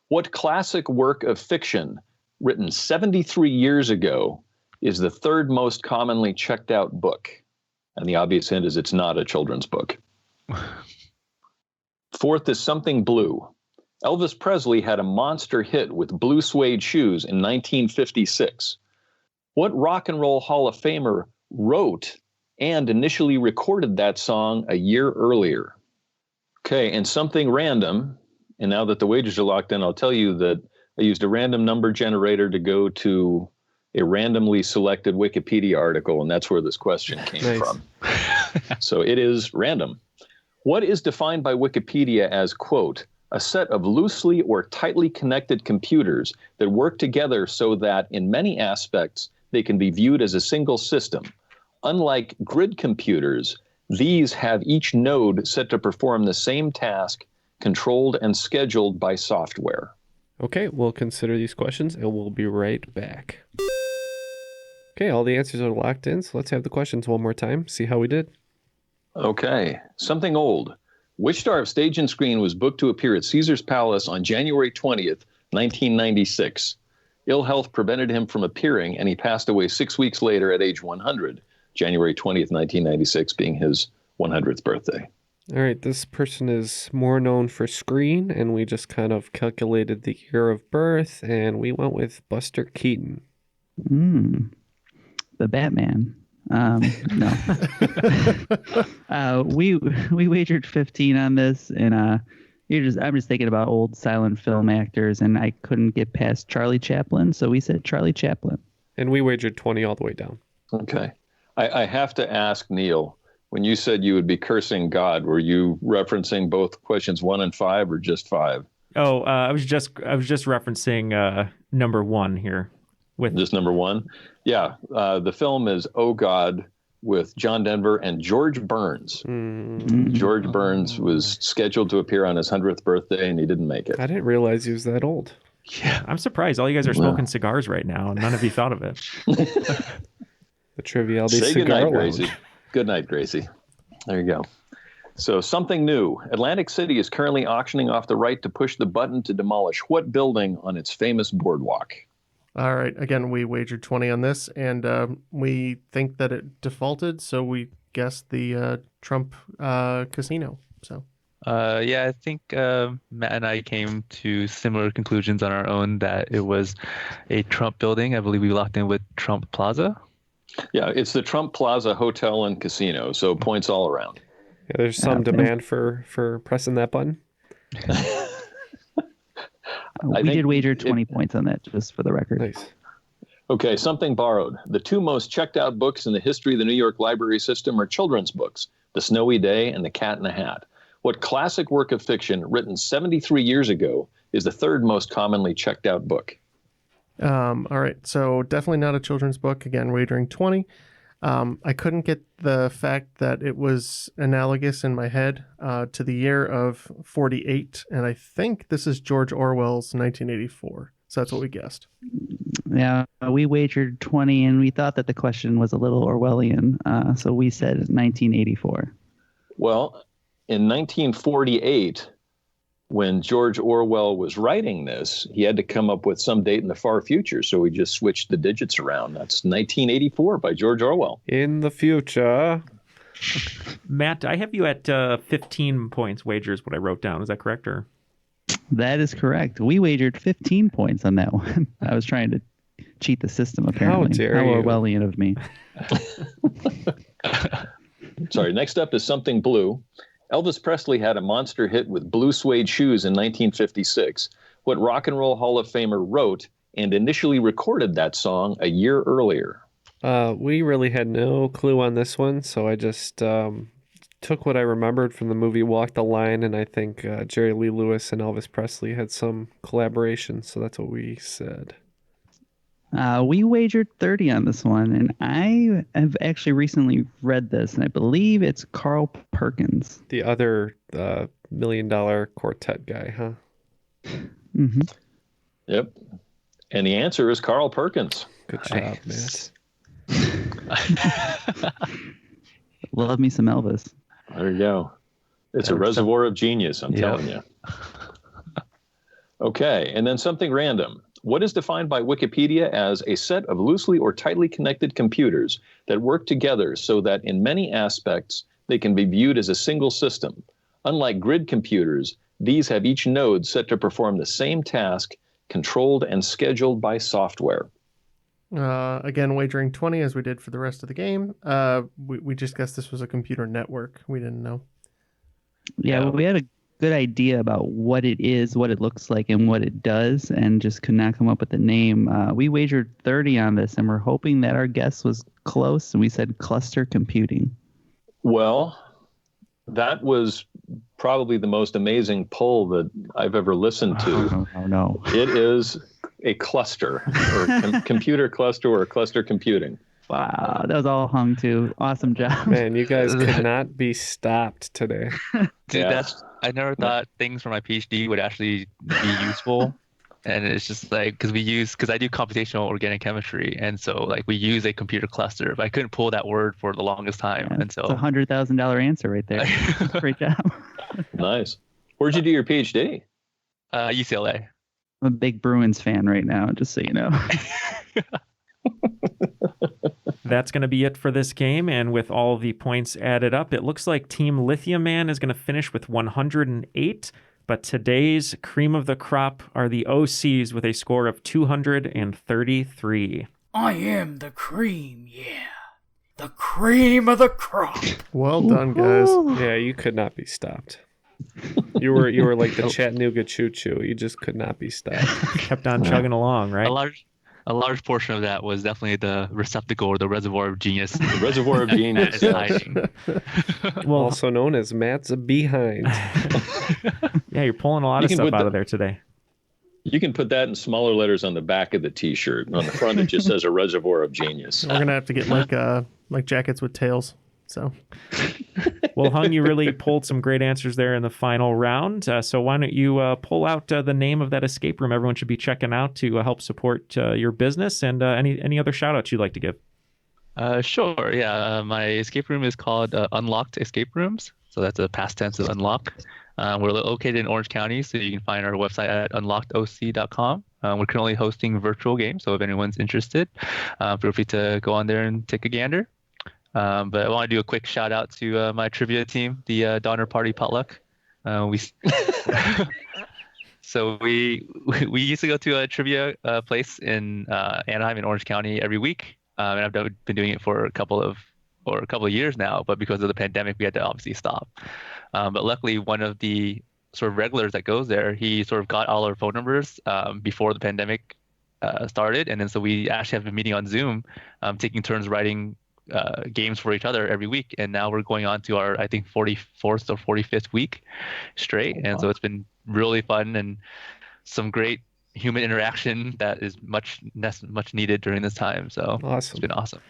What classic work of fiction written 73 years ago is the third most commonly checked out book? And the obvious hint is it's not a children's book. Fourth is something blue. Elvis Presley had a monster hit with blue suede shoes in 1956. What rock and roll Hall of Famer wrote and initially recorded that song a year earlier? Okay, and something random, and now that the wagers are locked in, I'll tell you that I used a random number generator to go to a randomly selected Wikipedia article, and that's where this question came from. So it is random. What is defined by Wikipedia as, quote, a set of loosely or tightly connected computers that work together so that, in many aspects, they can be viewed as a single system. Unlike grid computers, these have each node set to perform the same task, controlled and scheduled by software. Okay, we'll consider these questions and we'll be right back. Okay, all the answers are locked in, so let's have the questions one more time, see how we did. Okay, something old. Which star of stage and screen was booked to appear at Caesar's Palace on January 20th, 1996? Ill health prevented him from appearing, and he passed away 6 weeks later at age 100, January 20th, 1996 being his 100th birthday. All right, this person is more known for screen, and we just kind of calculated the year of birth, and we went with Buster Keaton. The Batman. No. We wagered 15 on this, and I'm just thinking about old silent film actors, and I couldn't get past Charlie Chaplin, so we said Charlie Chaplin. And we wagered 20 all the way down. Okay. I have to ask Neil, when you said you would be cursing God, were you referencing both questions 1 and 5 or just 5? Oh, I was just referencing number 1 here. With just number 1? Yeah. The film is Oh God with John Denver and George Burns. George Burns was scheduled to appear on his 100th birthday, and he didn't make it. I didn't realize he was that old. Yeah, I'm surprised. All you guys are smoking cigars right now, and none of you thought of it. The Triviality Say Cigar good night, Lounge. Gracie. Good night, Gracie. There you go. So something new. Atlantic City is currently auctioning off the right to push the button to demolish what building on its famous boardwalk? All right. Again, we wagered 20 on this, and we think that it defaulted, so we guessed the Trump casino. So. Yeah, I think Matt and I came to similar conclusions on our own that it was a Trump building. I believe we locked in with Trump Plaza. Yeah, it's the Trump Plaza Hotel and Casino, so points all around. Yeah, there's some demand for pressing that button. We did wager 20 points on that, just for the record. Nice. Okay, something borrowed. The two most checked out books in the history of the New York library system are children's books, The Snowy Day and The Cat in the Hat. What classic work of fiction written 73 years ago is the third most commonly checked out book? All right, so definitely not a children's book. Again, wagering 20. I couldn't get the fact that it was analogous in my head to the year of 48, and I think this is George Orwell's 1984. So that's what we guessed. Yeah, we wagered 20, and we thought that the question was a little Orwellian, so we said 1984. Well, in 1948, when George Orwell was writing this, he had to come up with some date in the far future, so we just switched the digits around. That's 1984 by George Orwell. In the future. Matt, I have you at 15 points wagers, what I wrote down. Is that correct? Or That is correct. We wagered 15 points on that one. I was trying to cheat the system, apparently. How dare you. Orwellian of me. Sorry, next up is Something Blue. Elvis Presley had a monster hit with blue suede shoes in 1956. What Rock and Roll Hall of Famer wrote and initially recorded that song a year earlier? We really had no clue on this one, so I just took what I remembered from the movie Walk the Line, and I think Jerry Lee Lewis and Elvis Presley had some collaboration, so that's what we said. We wagered 30 on this one, and I have actually recently read this, and I believe it's Carl Perkins. The other $1 Million Quartet guy, huh? Mm-hmm. Yep. And the answer is Carl Perkins. Good job, Matt. Love me some Elvis. There you go. It's a reservoir of genius, I'm telling you. Okay, and then something random. What is defined by Wikipedia as a set of loosely or tightly connected computers that work together so that in many aspects they can be viewed as a single system? Unlike grid computers, these have each node set to perform the same task, controlled and scheduled by software. Again, wagering 20 as we did for the rest of the game. We just guessed this was a computer network. We didn't know. Yeah, well, we had a good idea about what it is, what it looks like, and what it does, and just could not come up with the name. We wagered 30 on this, and we're hoping that our guess was close, and we said cluster computing. Well, that was probably the most amazing poll that I've ever listened to. Oh, no. It is a cluster, or computer cluster, or cluster computing. Wow, that was all hung to. Awesome job. Man, you guys could not be stopped today. Dude, I never thought things for my PhD would actually be useful. And it's just like, because I do computational organic chemistry. And so like we use a computer cluster, but I couldn't pull that word for the longest time. Yeah, until it's a $100,000 answer right there. Great job. Nice. Where'd you do your PhD? UCLA. I'm a big Bruins fan right now, just so you know. That's going to be it for this game, and with all the points added up, it looks like Team Lithium Man is going to finish with 108, but today's cream of the crop are the OCs with a score of 233. I am the cream, yeah. The cream of the crop. Well done, guys. Yeah, you could not be stopped. You were like the Chattanooga Choo Choo. You just could not be stopped. Kept on chugging along, right? A large portion of that was definitely the receptacle or the Reservoir of Genius. The Reservoir of Genius. Hiding. Well, also known as Matt's behind. Yeah, you're pulling a lot of stuff out of there today. You can put that in smaller letters on the back of the T-shirt. On the front, it just says a Reservoir of Genius. We're gonna have to get like jackets with tails. So, well, Hung, you really pulled some great answers there in the final round. So why don't you pull out the name of that escape room everyone should be checking out to help support your business, and any other shout outs you'd like to give? Sure. Yeah. My escape room is called Unlocked Escape Rooms. So that's a past tense of unlock. We're located in Orange County, so you can find our website at unlockedoc.com. We're currently hosting virtual games, so if anyone's interested, feel free to go on there and take a gander. But I want to do a quick shout out to my trivia team, the Donner Party Potluck. So we used to go to a trivia place in Anaheim in Orange County every week, and I've been doing it for a couple of years now. But because of the pandemic, we had to obviously stop. But luckily, one of the sort of regulars that goes there, he sort of got all our phone numbers before the pandemic started, and then so we actually have been meeting on Zoom, taking turns writing games for each other every week, and now we're going on to our, I think, 44th or 45th week straight. And so it's been really fun and some great human interaction that is much needed during this time. So awesome. It's been awesome.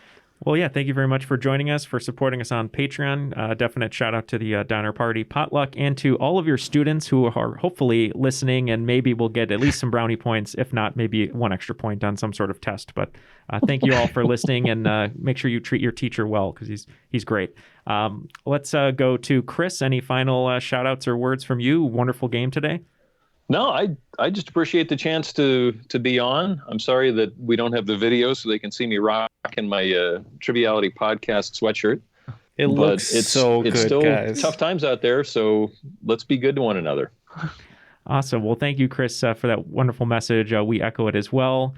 Well, yeah, thank you very much for joining us, for supporting us on Patreon. Definite shout out to the Donner Party Potluck and to all of your students who are hopefully listening and maybe will get at least some brownie points, if not maybe one extra point on some sort of test. But thank you all for listening, and make sure you treat your teacher well because he's great. Let's go to Chris. Any final shout outs or words from you? Wonderful game today. No, I just appreciate the chance to be on. I'm sorry that we don't have the video so they can see me rocking my Triviality podcast sweatshirt. It looks so good, it's still guys. Tough times out there, so let's be good to one another. Awesome. Well, thank you, Chris, for that wonderful message. We echo it as well.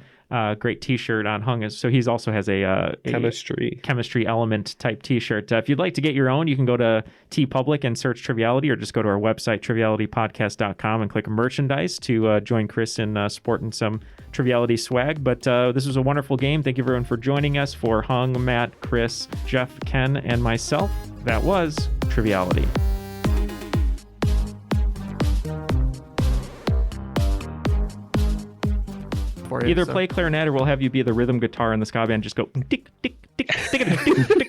Great T-shirt on Hung. So he also has a chemistry element type T-shirt. If you'd like to get your own, you can go to TeePublic and search Triviality, or just go to our website, trivialitypodcast.com, and click merchandise to join Chris in sporting some Triviality swag. But this was a wonderful game. Thank you, everyone, for joining us. For Hung, Matt, Chris, Jeff, Ken, and myself, that was Triviality. For you, Either so. play clarinet or we'll have you be the rhythm guitar in the ska band. Just go tick, tick, tick, tick, tick, tick, tick.